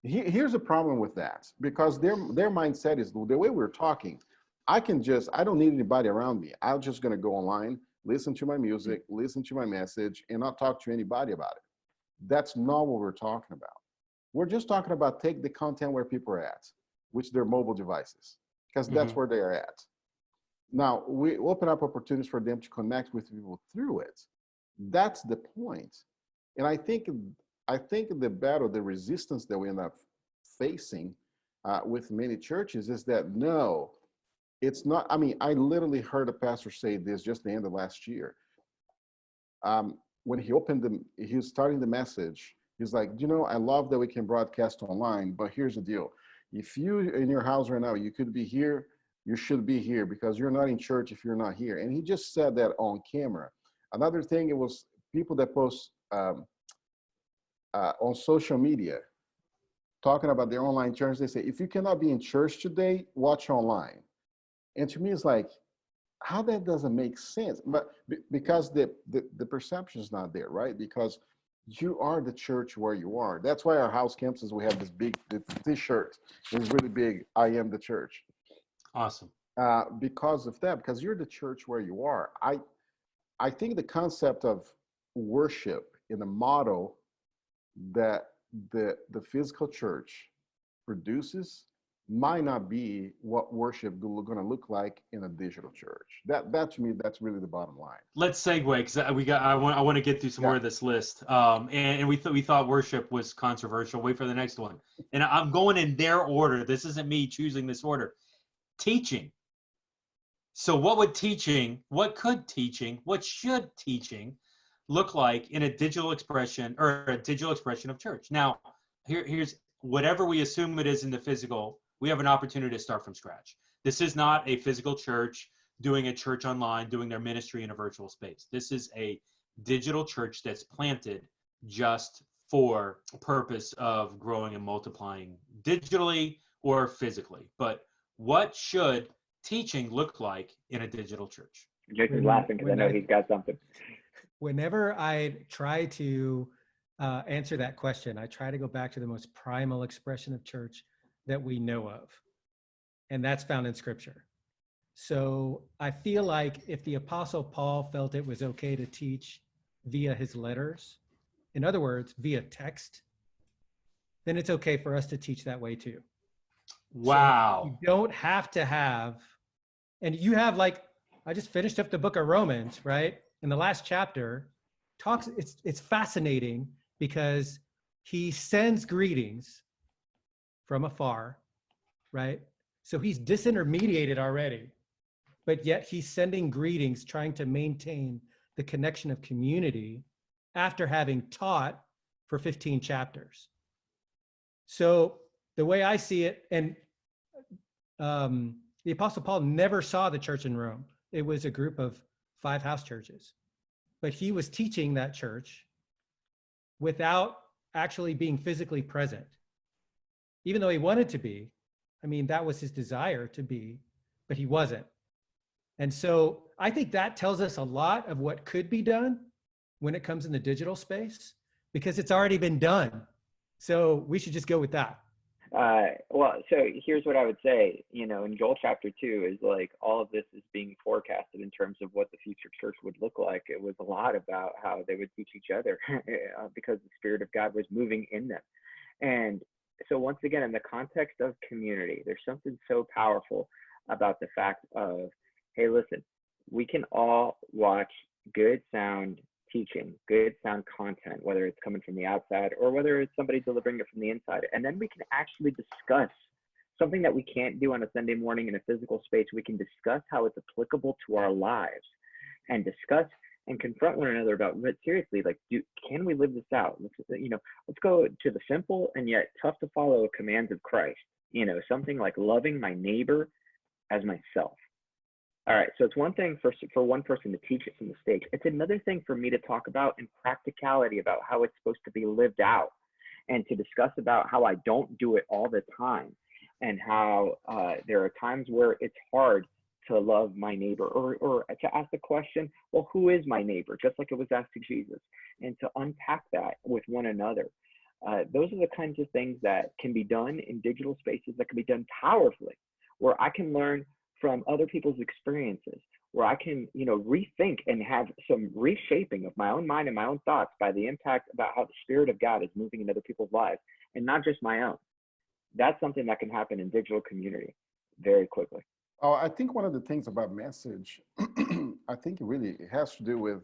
F: Here's a problem with that, because their mindset is the way we're talking. I don't need anybody around me. I'm just going to go online, listen to my music, listen to my message, and not talk to anybody about it. That's not what we're talking about. We're just talking about take the content where people are at, which they're mobile devices. because that's where they're at. Now, we open up opportunities for them to connect with people through it. That's the point. And I think the battle, the resistance that we end up facing with many churches is that, no, it's not. I mean, I literally heard a pastor say this just the end of last year. When he was starting the message, he's like, I love that we can broadcast online, but here's the deal. If you in your house right now, you could be here, you should be here, because you're not in church if you're not here. And he just said that on camera. Another thing, it was people that post on social media talking about their online church. They say, if you cannot be in church today, watch online. And to me, it's like, how that doesn't make sense. But because the perception is not there, right? Because you are the church where you are. That's why our house campuses, we have this big t-shirt. It's really big. I am the church.
B: Awesome.
F: Because of that, because you're the church where you are. I think the concept of worship in a model that the physical church produces might not be what worship going to look like in a digital church. That to me, that's really the bottom line.
B: Let's segue, because I want to get through some more of this list. And we thought worship was controversial. Wait for the next one. And I'm going in their order. This isn't me choosing this order. Teaching. So what should teaching look like in a digital expression of church? Now, here's whatever we assume it is in the physical, we have an opportunity to start from scratch. This is not a physical church doing a church online, doing their ministry in a virtual space. This is a digital church that's planted just for a purpose of growing and multiplying digitally or physically. But what should teaching look like in a digital church?
D: Jason's laughing because I know he's got something.
C: Whenever I try to answer that question, I try to go back to the most primal expression of church that we know of, and that's found in Scripture. So I feel like if the Apostle Paul felt it was okay to teach via his letters, in other words, via text, then it's okay for us to teach that way too.
B: Wow.
C: So you don't have to have, and you have, like, I just finished up the book of Romans, right? In the last chapter, it's fascinating because he sends greetings from afar, right? So he's disintermediated already, but yet he's sending greetings, trying to maintain the connection of community after having taught for 15 chapters. So the way I see it, and the Apostle Paul never saw the church in Rome. It was a group of 5 house churches, but he was teaching that church without actually being physically present, even though he wanted to be. I mean, that was his desire to be, but he wasn't. And so I think that tells us a lot of what could be done when it comes in the digital space, because it's already been done. So we should just go with that.
D: Well, so here's what I would say, in Joel chapter 2 is like all of this is being forecasted in terms of what the future church would look like. It was a lot about how they would teach each other because the Spirit of God was moving in them. And so once again, in the context of community, there's something so powerful about the fact of, hey, listen, we can all watch good sound teaching, good sound content, whether it's coming from the outside or whether it's somebody delivering it from the inside. And then we can actually discuss something that we can't do on a Sunday morning in a physical space. We can discuss how it's applicable to our lives and discuss and confront one another about, but seriously, like, can we live this out? Let's go to the simple and yet tough to follow commands of Christ, something like loving my neighbor as myself. All right, so it's one thing for one person to teach it from the stage. It's another thing for me to talk about in practicality about how it's supposed to be lived out, and to discuss about how I don't do it all the time, and how there are times where it's hard to love my neighbor, or to ask the question, well, who is my neighbor? Just like it was asked to Jesus, and to unpack that with one another. Those are the kinds of things that can be done in digital spaces that can be done powerfully, where I can learn from other people's experiences, where I can, rethink and have some reshaping of my own mind and my own thoughts by the impact about how the Spirit of God is moving in other people's lives, and not just my own. That's something that can happen in digital community. very quickly.
F: Oh, I think one of the things about message, I think it has to do with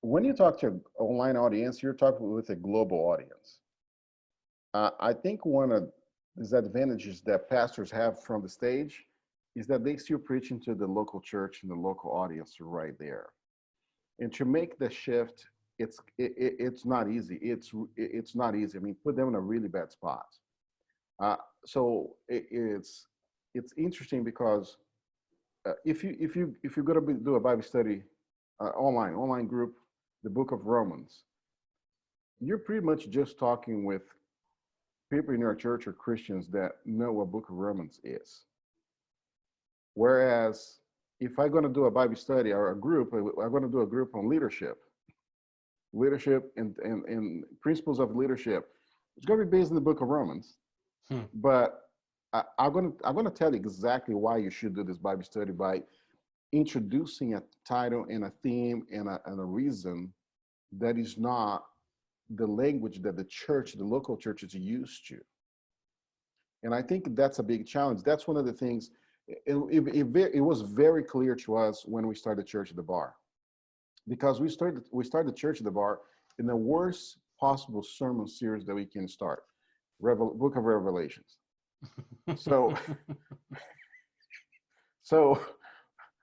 F: when you talk to an online audience, you're talking with a global audience. I think one of the disadvantages that pastors have from the stage is that they still preaching to the local church and the local audience right there. And to make the shift, it's not easy. It's not easy. I mean, put them in a really bad spot. So it's interesting because if you're going to do a Bible study online group, the Book of Romans, you're pretty much just talking with people in your church or Christians that know what Book of Romans is. Whereas if I'm going to do a Bible study or a group, I'm going to do a group on leadership and principles of leadership. It's going to be based in the Book of Romans, but I'm going to tell you exactly why you should do this Bible study by introducing a title and a theme and a reason that is not the language that the local church is used to. And I think that's a big challenge. That's one of the things, it was very clear to us when we started Church at the Bar, because we started Church at the Bar in the worst possible sermon series that we can start, Book of Revelations. So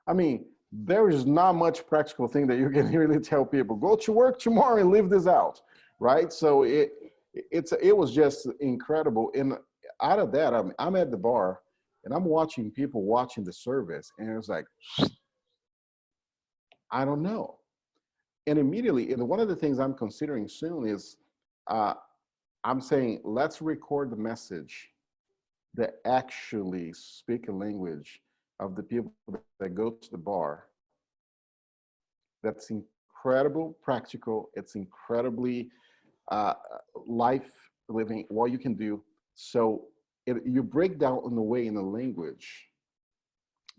F: I mean, there is not much practical thing that you can really tell people, go to work tomorrow and live this out, right? So it was just incredible. And out of that, I'm at the bar and I'm watching people watching the service, and it's like, I don't know. And immediately, and one of the things I'm considering soon is I'm saying, let's record the message that actually speak a language of the people that go to the bar. That's incredible, practical. It's incredibly life living, what you can do. So you break down in the way, in the language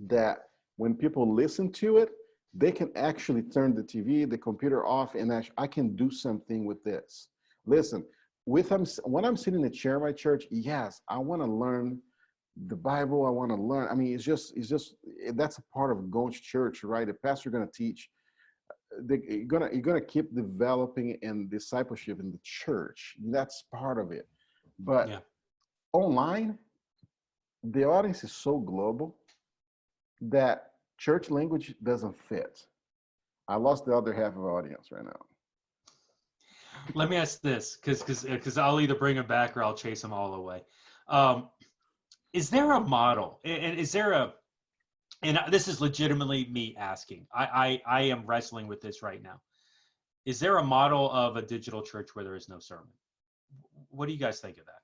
F: that when people listen to it, they can actually turn the TV, the computer off, and I can do something with this. Listen, when I'm sitting in a chair in my church, yes, I want to learn the Bible. I want to learn. I mean, it's just that's a part of going to church, right? The pastor going to teach. You're gonna keep developing and discipleship in the church. That's part of it. But online, the audience is so global that church language doesn't fit. I lost the other half of the audience right now.
B: Let me ask this, because I'll either bring them back or I'll chase them all away. Is there a model, and is there and this is legitimately me asking, I am wrestling with this right now. Is there a model of a digital church where there is no sermon? What do you guys think of that?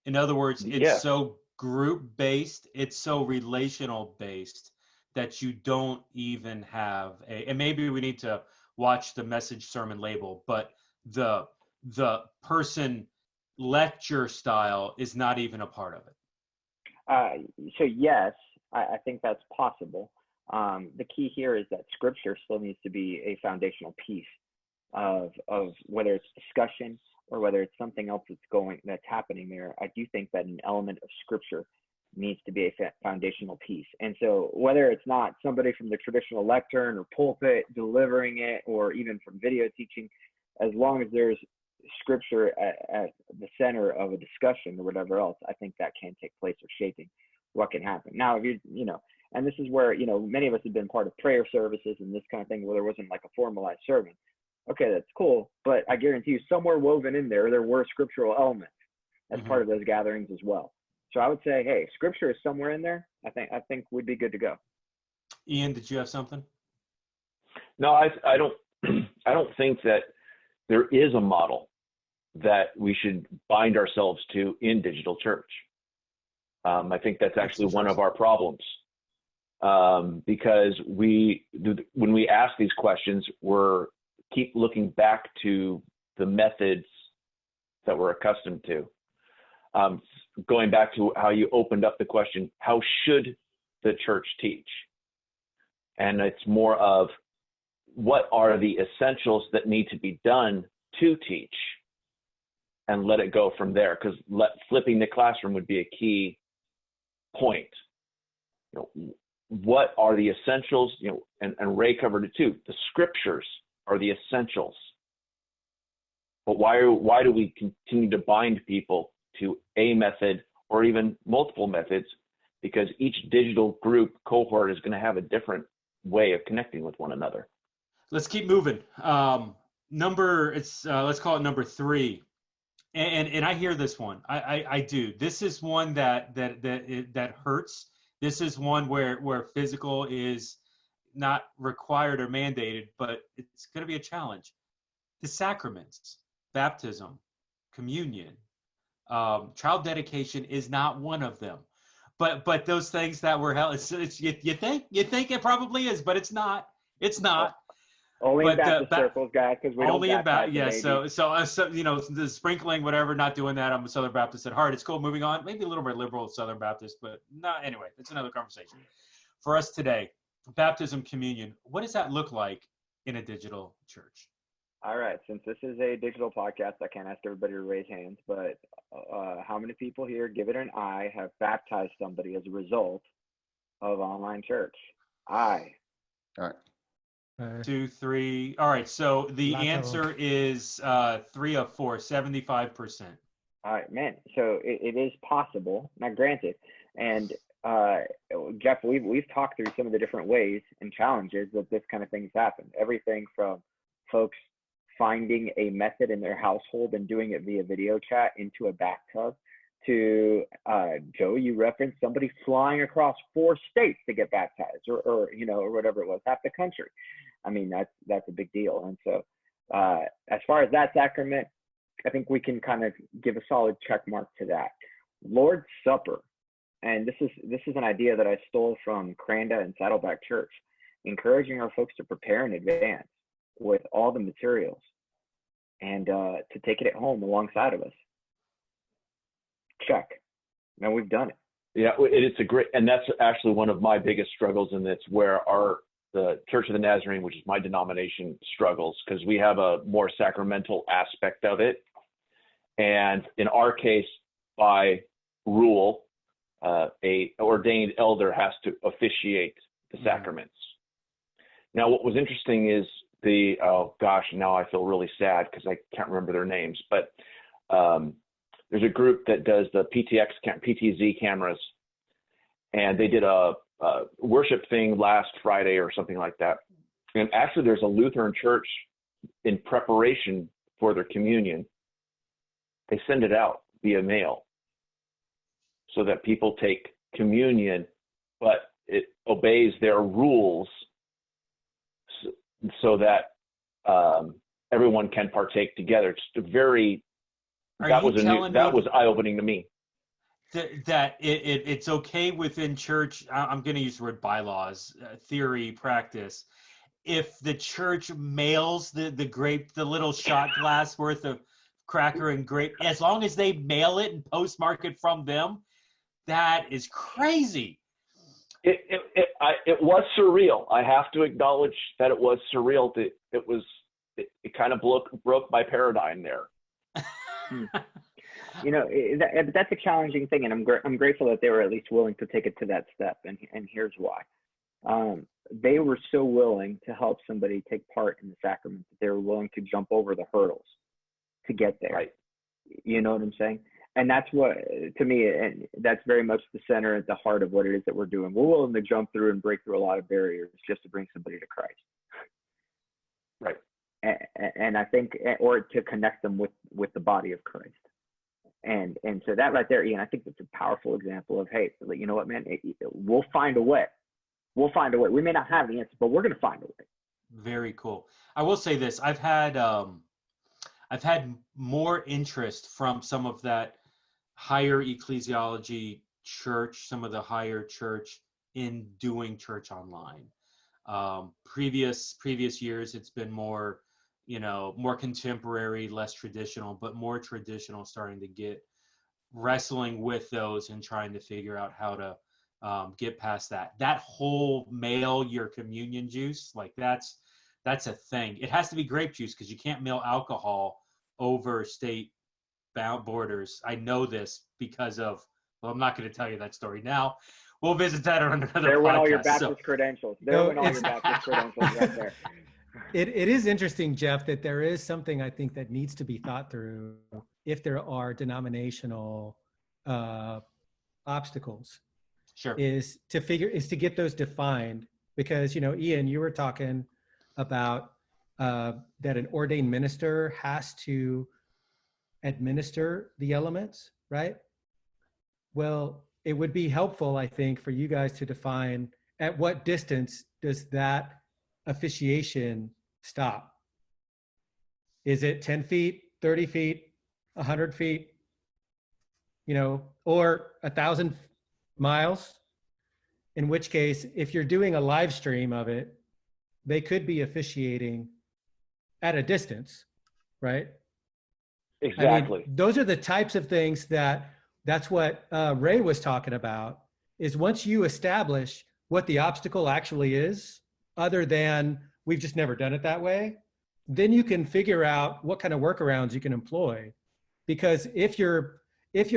B: In other words, it's so group-based, it's so relational-based that you don't even have and maybe we need to watch the message sermon label, but the person lecture style is not even a part of it.
D: So yes, I think that's possible. The key here is that scripture still needs to be a foundational piece of whether it's discussion or whether it's something else that's happening there. I do think that an element of scripture needs to be a foundational piece. And so whether it's not somebody from the traditional lectern or pulpit delivering it, or even from video teaching, as long as there's scripture at the center of a discussion or whatever else, I think that can take place or shaping what can happen. Now, if and this is where, many of us have been part of prayer services and this kind of thing where there wasn't like a formalized sermon. Okay, that's cool. But I guarantee you somewhere woven in there were scriptural elements as part of those gatherings as well. So I would say, hey, scripture is somewhere in there. I think we'd be good to go.
B: Ian, did you have something?
E: No, I don't think that there is a model that we should bind ourselves to in digital church. I think that's actually one of our problems, because when we ask these questions, we're keep looking back to the methods that we're accustomed to. Going back to how you opened up the question, how should the church teach? And it's more of what are the essentials that need to be done to teach, and let it go from there, because flipping the classroom would be a key point. What are the essentials? And Ray covered it too. The scriptures are the essentials. But why do we continue to bind people to a method or even multiple methods? Because each digital group cohort is going to have a different way of connecting with one another.
B: Let's keep moving. Let's call it number 3. And I hear this one. I do. This is one that hurts. This is one where physical is not required or mandated, but it's going to be a challenge. The sacraments, baptism, communion, child dedication is not one of them. But those things that were held, you think it probably is, but it's not. It's not.
D: Only in Baptist circles, guys, because we
B: only
D: don't baptize
B: yeah.
D: the baby.
B: So the sprinkling, whatever, not doing that. I'm a Southern Baptist at heart. It's cool. Moving on. Maybe a little bit liberal Southern Baptist, but not anyway. It's another conversation. For us today, baptism, communion. What does that look like in a digital church?
D: All right. Since this is a digital podcast, I can't ask everybody to raise hands, but how many people here, give it an I, have baptized somebody as a result of online church? I.
F: All right.
B: 2, 3. All right. So the answer is 3 of 4, 75%.
D: All right, man. So it is possible. Now, granted, and Jeff, we've talked through some of the different ways and challenges that this kind of things happen. Everything from folks finding a method in their household and doing it via video chat into a bathtub, to Joe, you referenced somebody flying across 4 states to get baptized, or whatever it was, half the country. I mean, that's a big deal. And so as far as that sacrament, I think we can kind of give a solid check mark to that. Lord's Supper, and this is an idea that I stole from Cranda and Saddleback Church, encouraging our folks to prepare in advance with all the materials and to take it at home alongside of us. Check. Now we've done it.
E: Yeah, it's a great, and that's actually one of my biggest struggles, and it's where the Church of the Nazarene, which is my denomination, struggles, because we have a more sacramental aspect of it. And in our case, by rule, a ordained elder has to officiate the sacraments. Now, what was interesting is now I feel really sad because I can't remember their names, but there's a group that does the PTZ cameras, and they did a worship thing last Friday or something like that. And actually, there's a Lutheran church in preparation for their communion. They send it out via mail so that people take communion, but it obeys their rules so that everyone can partake together. It's that was eye-opening to me.
B: That it's okay within church. I'm going to use the word bylaws, theory, practice. If the church mails the little shot glass worth of cracker and grape, as long as they mail it and postmark it from them, that is crazy.
E: It was surreal. I have to acknowledge that it was surreal. It kind of broke my paradigm there.
D: That's a challenging thing, and I'm grateful that they were at least willing to take it to that step. And here's why. They were so willing to help somebody take part in the sacrament that they were willing to jump over the hurdles to get there.
E: Right.
D: You know what I'm saying? And that's what, to me, and that's very much the center at the heart of what it is that we're doing. We're willing to jump through and break through a lot of barriers just to bring somebody to Christ.
E: Right.
D: And I think, or to connect them with the body of Christ. And so that right there, Ian, I think that's a powerful example of, hey, you know what, man, we'll find a way. We'll find a way. We may not have the answer, but we're going to find a way.
B: Very cool. I will say this: I've had more interest from some of that higher ecclesiology church, some of the higher church, in doing church online. Previous years, it's been more, more contemporary, less traditional, but more traditional, starting to get wrestling with those and trying to figure out how to get past that. That whole mail your communion juice, like that's a thing. It has to be grape juice because you can't mail alcohol over state bound borders. I know this because of Well, I'm not going to tell you that story now. We'll visit that on another
D: There
B: podcast.
D: went all your Baptist credentials. There went all your
C: it's-
D: Baptist credentials right there.
C: It is interesting, Jeff, that there is something I think that needs to be thought through if there are denominational obstacles.
B: Sure.
C: Is to get those defined, because, Ian, you were talking about that an ordained minister has to administer the elements, right? Well, it would be helpful, I think, for you guys to define at what distance does that officiation stop? Is it 10 feet, 30 feet, 100 feet, or 1,000 miles? In which case, if you're doing a live stream of it, they could be officiating at a distance, right?
E: Exactly.
C: I mean, those are the types of things that's what Ray was talking about, is once you establish what the obstacle actually is, other than we've just never done it that way, then you can figure out what kind of workarounds you can employ. Because if your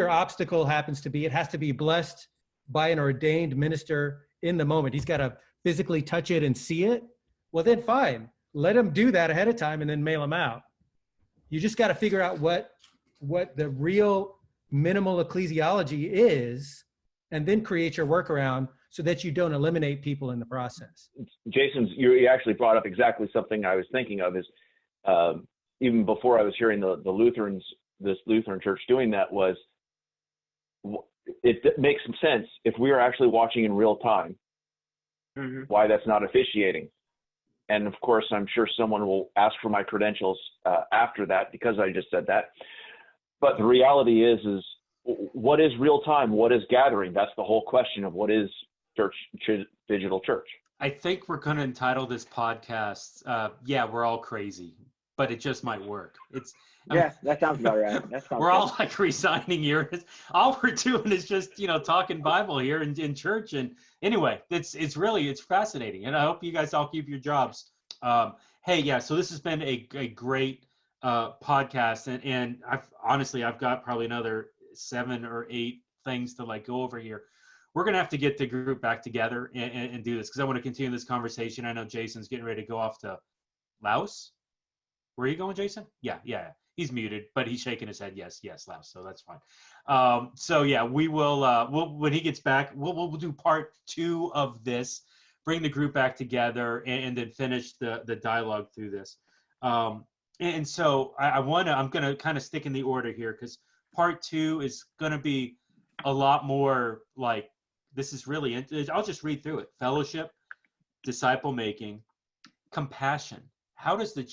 C: obstacle happens to be, it has to be blessed by an ordained minister in the moment. He's got to physically touch it and see it. Well, then fine. Let him do that ahead of time and then mail him out. You just got to figure out what the real minimal ecclesiology is, and then create your workaround so that you don't eliminate people in the process.
E: Jason, you actually brought up exactly something I was thinking of. Is even before I was hearing this Lutheran church doing that, was it makes some sense if we are actually watching in real time, why that's not officiating. And of course, I'm sure someone will ask for my credentials after that, because I just said that. But the reality is what is real time? What is gathering? That's the whole question of what is digital church.
B: I think we're going to entitle this podcast, "Yeah, We're All Crazy," but it just might work.
D: That sounds about right.
B: We're all like resigning here. All we're doing is just, talking Bible here in church. And anyway, it's fascinating. And I hope you guys all keep your jobs. Hey, yeah, so this has been a great podcast. And I've got probably another 7 or 8 things to go over here. We're going to have to get the group back together and do this, because I want to continue this conversation. I know Jason's getting ready to go off to Laos. Where are you going, Jason? Yeah. He's muted, but he's shaking his head. Yes, Laos. So that's fine. So yeah, we will. When he gets back, we'll do part 2 of this. Bring the group back together and then finish the dialogue through this. And so I'm going to kind of stick in the order here, because part 2 is going to be a lot more like, this is really. I'll just read through it: fellowship, disciple making, compassion. How does a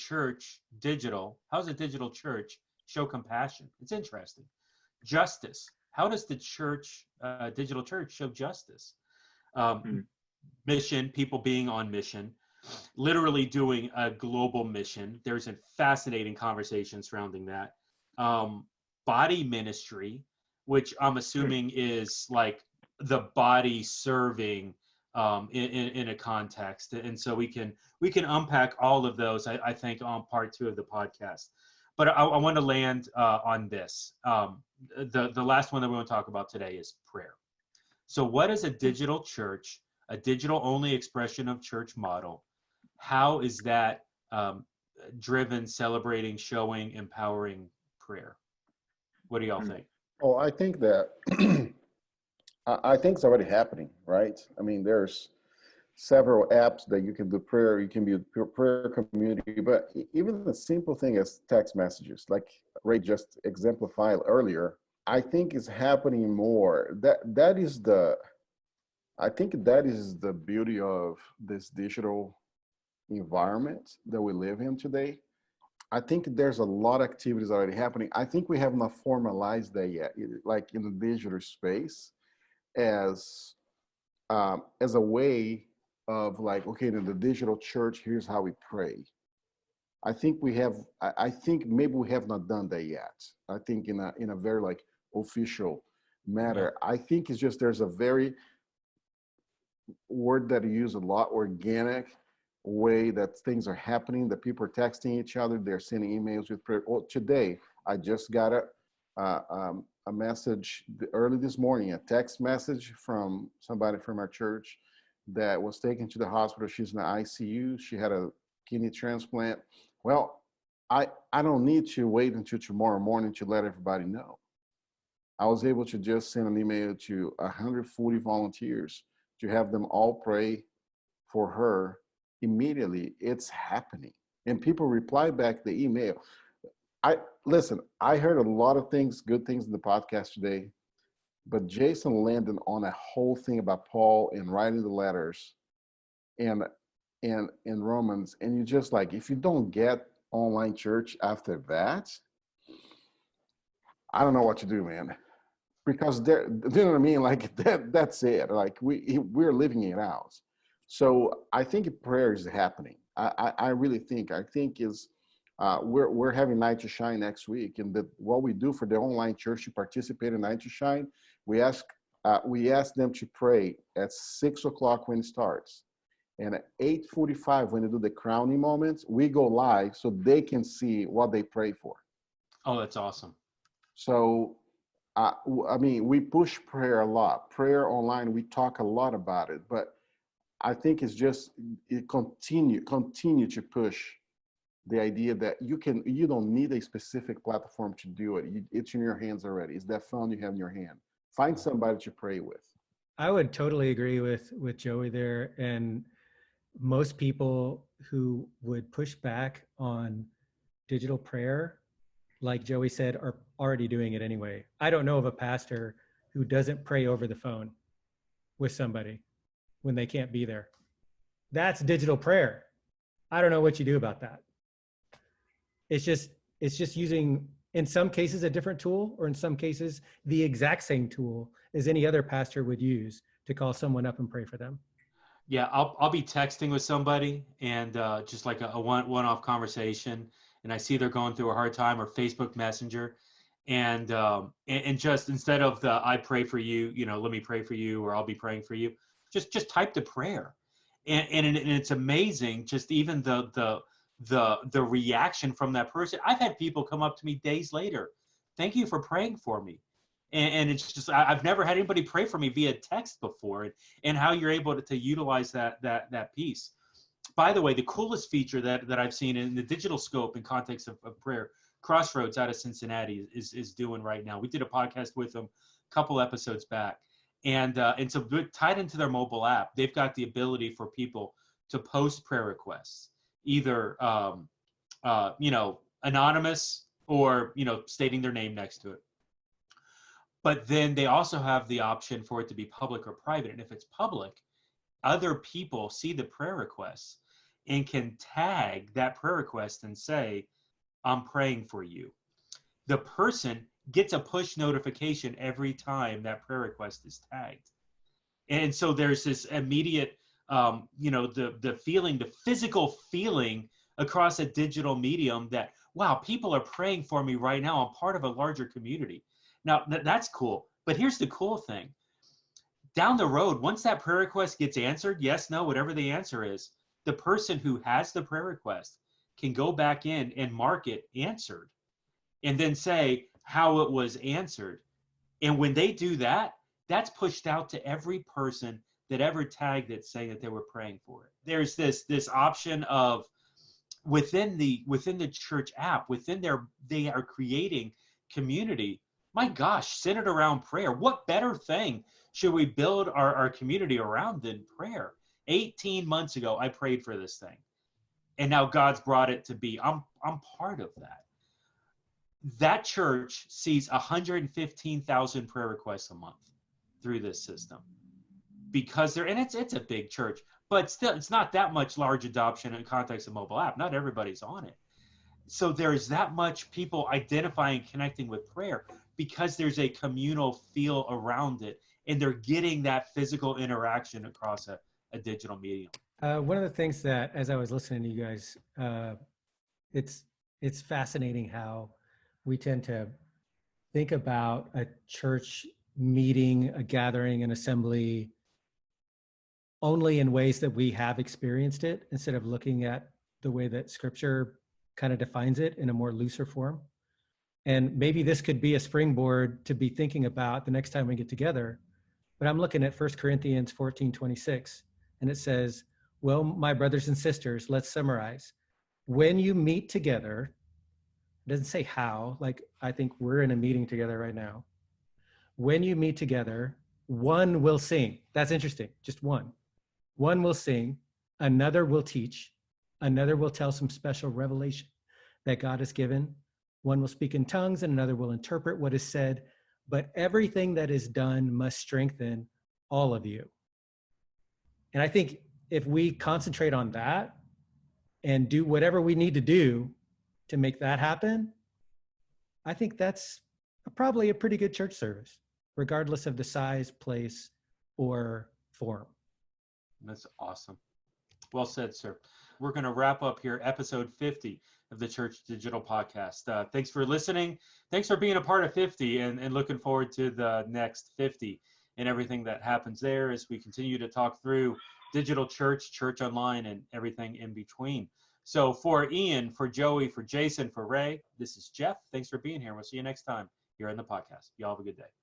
B: digital church show compassion? It's interesting. Justice. How does the digital church show justice? Mission, people being on mission, literally doing a global mission. There's a fascinating conversation surrounding that. Body ministry, which I'm assuming is like the body serving in a context. And so we can unpack all of those, I think, on part 2 of the podcast. But I want to land on this. The last one that we want to talk about today is prayer. So what is a digital church, a digital only expression of church model? How is that driven, celebrating, showing, empowering prayer? What do y'all think?
F: Oh, I think that I think it's already happening, right? I mean, there's several apps that you can do prayer. You can be a prayer community, but even the simple thing as text messages, like Ray just exemplified earlier, I think is happening more. I think that is the beauty of this digital environment that we live in today. I think there's a lot of activities already happening. I think we have not formalized that yet, like in the digital space, as a way of like, okay, in the digital church, here's how we pray. I think maybe we have not done that yet. I think in a very like official matter. Yeah. I think it's just there's a very word that you use a lot, organic way that things are happening, that people are texting each other, they're sending emails with prayer. Well, today I just got a message early this morning, a text message from somebody from our church that was taken to the hospital. She's in the ICU. She had a kidney transplant. Well, I don't need to wait until tomorrow morning to let everybody know. I was able to just send an email to 140 volunteers to have them all pray for her immediately. It's happening. And people reply back the email. I heard a lot of things, good things in the podcast today, but Jason landed on a whole thing about Paul and writing the letters and in Romans. And you just like, if you don't get online church after that, I don't know what to do, man. Because you know what I mean? Like that's it. Like we're living it out. So I think prayer is happening. I really think is we're having Night to Shine next week, and what we do for the online church to participate in Night to Shine, we ask them to pray at 6:00 when it starts, and at 8:45 when they do the crowning moments, we go live so they can see what they pray for.
B: Oh, that's awesome.
F: So. I mean, we push prayer a lot. Prayer online, we talk a lot about it, but I think it's just continue to push the idea that you don't need a specific platform to do it. It's in your hands already. It's that phone you have in your hand. Find somebody to pray with.
C: I would totally agree with Joey there. And most people who would push back on digital prayer, like Joey said, are already doing it anyway. I don't know of a pastor who doesn't pray over the phone with somebody when they can't be there. That's digital prayer. I don't know what you do about that. It's just using, in some cases, a different tool, or in some cases, the exact same tool as any other pastor would use to call someone up and pray for them.
B: Yeah, I'll be texting with somebody and just like a one-off conversation, and I see they're going through a hard time, or Facebook Messenger, and just instead of the I pray for you, let me pray for you, or I'll be praying for you, just type the prayer, and it's amazing, just even the reaction from that person. I've had people come up to me days later, thank you for praying for me. And it's just, I've never had anybody pray for me via text before, and how you're able to utilize that piece. By the way, the coolest feature that I've seen in the digital scope in context of prayer, Crossroads out of Cincinnati is doing right now. We did a podcast with them a couple episodes back. And so tied into their mobile app, they've got the ability for people to post prayer requests, either, anonymous, or, stating their name next to it. But then they also have the option for it to be public or private. And if it's public, other people see the prayer requests and can tag that prayer request and say, I'm praying for you. The person gets a push notification every time that prayer request is tagged. And so there's this immediate, the feeling, the physical feeling across a digital medium that, wow, people are praying for me right now. I'm part of a larger community. Now, that's cool. But here's the cool thing. Down the road, once that prayer request gets answered, yes, no, whatever the answer is, the person who has the prayer request can go back in and mark it answered, and then say how it was answered. And when they do that, that's pushed out to every person that ever tagged it saying that they were praying for it. There's this option of within the church app, they are creating community. My gosh, centered around prayer. What better thing should we build our community around than prayer? 18 months ago, I prayed for this thing, and now God's brought it to be. I'm part of that. That church sees 115,000 prayer requests a month through this system, because it's a big church, but still, it's not that much large adoption in context of mobile app. Not everybody's on it. So there's that much people identifying and connecting with prayer, because there's a communal feel around it, and they're getting that physical interaction across a digital medium.
C: One of the things that, as I was listening to you guys, it's fascinating how we tend to think about a church meeting, a gathering, an assembly, only in ways that we have experienced it, instead of looking at the way that Scripture kind of defines it in a more looser form. And maybe this could be a springboard to be thinking about the next time we get together. But I'm looking at 1 Corinthians 14:26, and it says, well, my brothers and sisters, let's summarize. When you meet together, it doesn't say how, like I think we're in a meeting together right now. When you meet together, one will sing. That's interesting, just one. One will sing, another will teach, another will tell some special revelation that God has given. One will speak in tongues and another will interpret what is said, but everything that is done must strengthen all of you. And I think if we concentrate on that and do whatever we need to do to make that happen, I think that's probably a pretty good church service, regardless of the size, place, or form.
B: That's awesome. Well said, sir. We're going to wrap up here, episode 50 of the Church Digital Podcast. Thanks for listening. Thanks for being a part of 50 and looking forward to the next 50 and everything that happens there as we continue to talk through digital church, church online, and everything in between. So for Ian, for Joey, for Jason, for Ray, this is Jeff. Thanks for being here. We'll see you next time here on the podcast. Y'all have a good day.